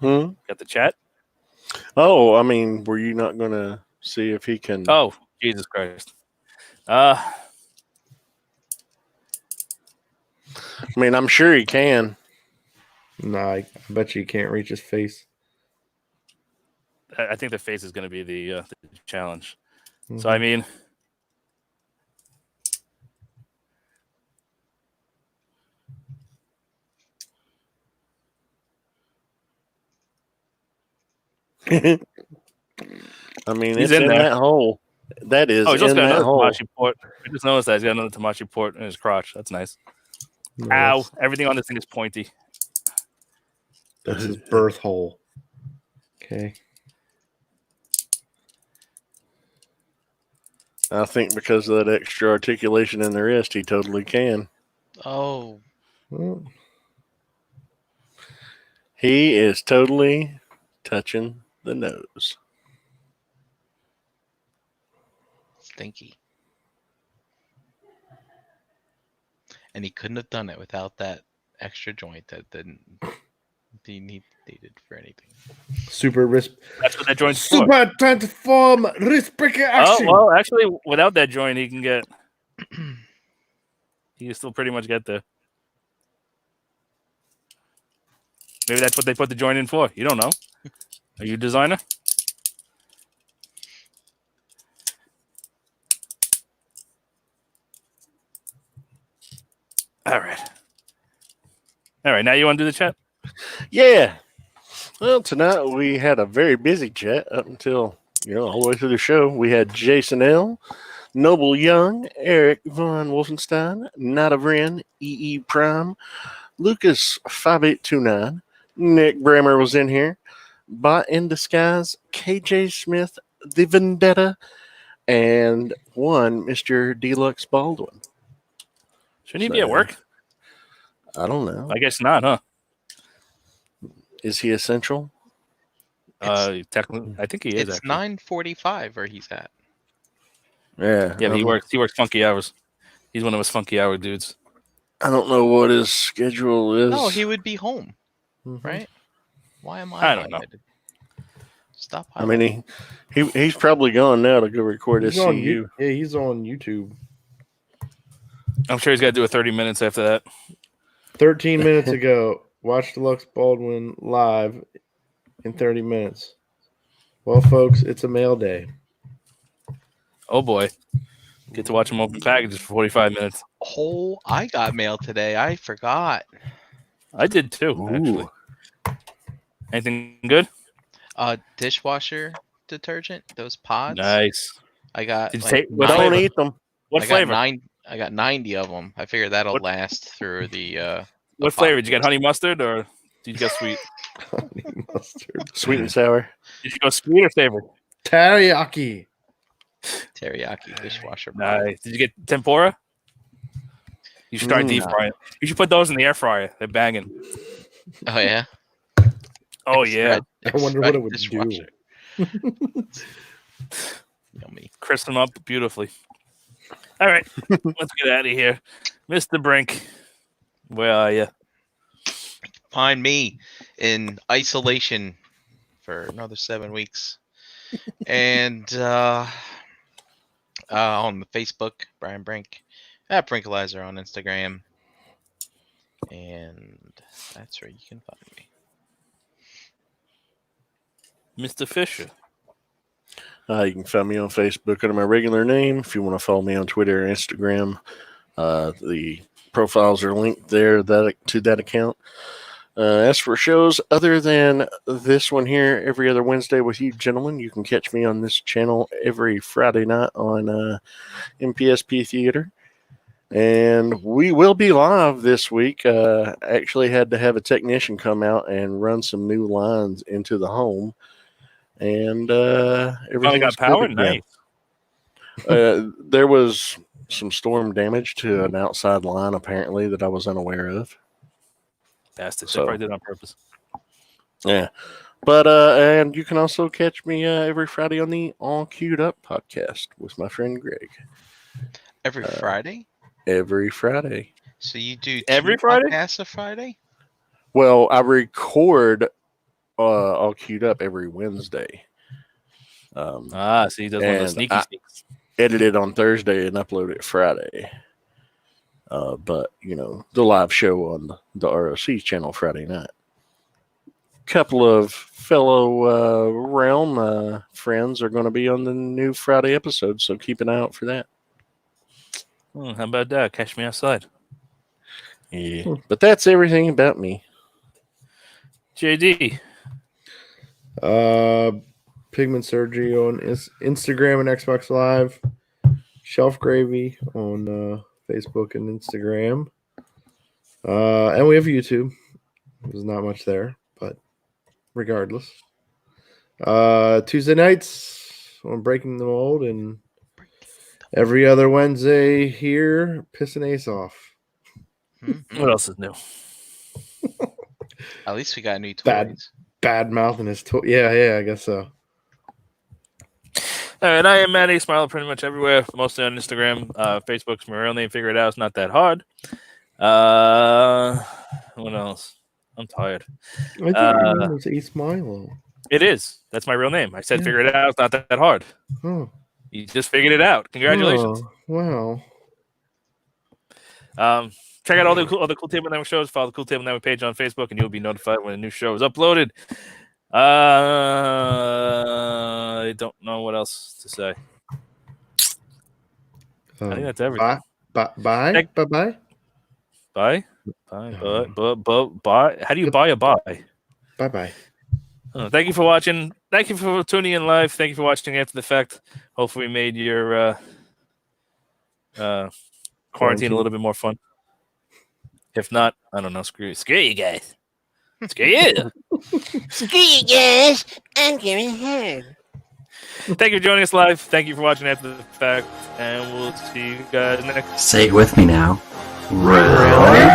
[SPEAKER 4] Got the chat?
[SPEAKER 1] Oh, I mean, were you not going to see if he can?
[SPEAKER 4] Oh, Jesus Christ.
[SPEAKER 1] I mean, I'm sure he can.
[SPEAKER 5] Nah, I bet you can't reach his face.
[SPEAKER 4] I think the face is going to be the challenge. So, I mean,
[SPEAKER 1] It's in that hole. That is
[SPEAKER 4] he's also
[SPEAKER 1] in
[SPEAKER 4] got
[SPEAKER 1] that
[SPEAKER 4] another
[SPEAKER 1] hole.
[SPEAKER 4] Tamashi port. I just noticed that he's got another Tamashi port in his crotch. That's nice. Ow! Everything on this thing is pointy.
[SPEAKER 5] That's his birth hole. Okay.
[SPEAKER 1] I think because of that extra articulation in the wrist, he totally can.
[SPEAKER 3] Oh.
[SPEAKER 5] Well,
[SPEAKER 1] he is totally touching the nose.
[SPEAKER 3] Stinky. And he couldn't have done it without that extra joint that didn't be needed for anything.
[SPEAKER 5] super wrist.
[SPEAKER 4] That's what that joint's for.
[SPEAKER 5] Super transform wrist breaker action.
[SPEAKER 4] Oh, well, actually, without that joint, he can get He can still pretty much get there. Maybe that's what they put the joint in for. You don't know. Are you a designer? All right. All right. Now you want to do the chat?
[SPEAKER 1] Yeah. Well, tonight we had a very busy chat up until, all the way through the show. We had Jason L., Noble Young, Eric Von Wolfenstein, Nada Vren, EE Prime, Lucas 5829, Nick Brammer was in here, Bot in Disguise, KJ Smith, The Vendetta, and one Mr. Deluxe Baldwin.
[SPEAKER 4] Shouldn't he be at work?
[SPEAKER 1] I don't know.
[SPEAKER 4] I guess not, huh?
[SPEAKER 1] Is he essential?
[SPEAKER 4] Technically, I think he is.
[SPEAKER 3] It's
[SPEAKER 4] actually.
[SPEAKER 3] 9:45 where he's at.
[SPEAKER 1] Yeah.
[SPEAKER 4] Yeah, he works. He works funky hours. He's one of us funky hour dudes.
[SPEAKER 1] I don't know what his schedule is.
[SPEAKER 3] No, he would be home,
[SPEAKER 1] Mhm.
[SPEAKER 3] right? Why am I?
[SPEAKER 4] I don't know.
[SPEAKER 3] highlighted? Stop.
[SPEAKER 1] I mean, he's probably gone now to go record his
[SPEAKER 5] He's on
[SPEAKER 1] CU.
[SPEAKER 5] Yeah, he's on YouTube.
[SPEAKER 4] I'm sure he's got to do a 30 minutes after that.
[SPEAKER 5] 13 minutes ago, watch Deluxe Baldwin live in 30 minutes. Well, folks, it's a mail day.
[SPEAKER 4] Oh boy, get to watch him open packages for 45 minutes.
[SPEAKER 3] Oh, I got mail today. I forgot.
[SPEAKER 4] I did too. Actually, anything good?
[SPEAKER 3] Dishwasher detergent. Those pods.
[SPEAKER 4] Nice.
[SPEAKER 3] I got.
[SPEAKER 4] Did you
[SPEAKER 3] like,
[SPEAKER 4] take? What
[SPEAKER 1] Don't
[SPEAKER 4] flavor?
[SPEAKER 1] eat them.
[SPEAKER 4] What
[SPEAKER 3] I
[SPEAKER 4] flavor?
[SPEAKER 3] I got 90 of them. I figured that'll
[SPEAKER 4] What-
[SPEAKER 3] last through the.
[SPEAKER 4] What flavor? Did you get honey mustard or did you get sweet?
[SPEAKER 5] Honey mustard.
[SPEAKER 1] Sweet and sour.
[SPEAKER 4] Did you go sweet or savory?
[SPEAKER 5] Teriyaki.
[SPEAKER 3] teriyaki dishwasher. pod.
[SPEAKER 4] Nice. Did you get tempura? You should start deep
[SPEAKER 3] no.
[SPEAKER 4] frying. You should put those in the air fryer. They're banging.
[SPEAKER 3] Oh yeah.
[SPEAKER 4] Oh yeah,
[SPEAKER 5] I wonder what it would
[SPEAKER 3] Dishwasher. Yummy.
[SPEAKER 4] crisp them up beautifully. All right, let's get out of here, Mr. Brink. Where are you?
[SPEAKER 3] Find me in isolation for another 7 weeks, and on the Facebook, Brian Brink, at Brinkalizer on Instagram, and that's where you can find me.
[SPEAKER 4] Mr. Fisher.
[SPEAKER 1] You can find me on Facebook under my regular name. If you want to follow me on Twitter or Instagram, the profiles are linked there to that account. As for shows other than this one here, every other Wednesday with you gentlemen, you can catch me on this channel every Friday night on MPSP Theater. And we will be live this week. Actually had to have a technician come out and run some new lines into the home. And everything
[SPEAKER 4] got power? Nice.
[SPEAKER 1] There was some storm damage to an outside line, apparently, that I was unaware of.
[SPEAKER 4] Bastards.
[SPEAKER 1] So-
[SPEAKER 4] They probably did it on purpose.
[SPEAKER 1] Yeah. But and you can also catch me every Friday on the All Queued Up podcast with my friend Greg.
[SPEAKER 3] Every Friday.
[SPEAKER 1] Every Friday.
[SPEAKER 3] So you do
[SPEAKER 4] Every
[SPEAKER 3] 2
[SPEAKER 4] Friday?
[SPEAKER 3] podcasts a Friday?
[SPEAKER 1] Well, I record All Queued Up every Wednesday.
[SPEAKER 4] So he does one of
[SPEAKER 1] And
[SPEAKER 4] those sneaky sneaks.
[SPEAKER 1] Edit it on Thursday and upload it Friday. But, the live show on the ROC channel Friday night. Couple of fellow Realm friends are going to be on the new Friday episode, so keep an eye out for that.
[SPEAKER 4] How about that? Catch me outside.
[SPEAKER 1] Yeah. But that's everything about me.
[SPEAKER 4] JD.
[SPEAKER 5] Pigment Surgery on Instagram and Xbox Live. Shelf Gravy on Facebook and Instagram. And we have YouTube. There's not much there, but regardless. Tuesday nights on Breaking the Mold, and every other Wednesday here, Piss and Ace Off.
[SPEAKER 3] Mhm.
[SPEAKER 4] What else is new?
[SPEAKER 3] At least we got new
[SPEAKER 5] Bad.
[SPEAKER 3] toys.
[SPEAKER 5] Bad mouth in his Yeah, I guess so.
[SPEAKER 4] All right, I am Matty Smile pretty much everywhere, mostly on Instagram. Facebook's my real name. Figure it out. It's not that hard. What else? I'm tired.
[SPEAKER 5] I think your name was Ace Milo.
[SPEAKER 4] It is. That's my real name. I said
[SPEAKER 5] Yeah.
[SPEAKER 4] figure it out. It's not that hard.
[SPEAKER 5] Oh,
[SPEAKER 4] You just figured it out. Congratulations.
[SPEAKER 5] Oh, wow.
[SPEAKER 4] Check out all the other Cool Table Network shows. Follow the Cool Table Network page on Facebook, and you'll be notified when a new show is uploaded. I don't know what else to say. I think that's everything.
[SPEAKER 5] Bye.
[SPEAKER 4] Bye. Bye. How do you buy a buy?
[SPEAKER 5] Bye.
[SPEAKER 4] Thank you for watching. Thank you for tuning in live. Thank you for watching after the fact. Hopefully, we made your quarantine a little bit more fun. If not, I don't know. Screw you guys. Screw you.
[SPEAKER 6] Screw you guys. I'm going home.
[SPEAKER 4] Thank you for joining us live. Thank you for watching after the fact, and we'll see you guys next.
[SPEAKER 7] Say it with me now.
[SPEAKER 1] Realm.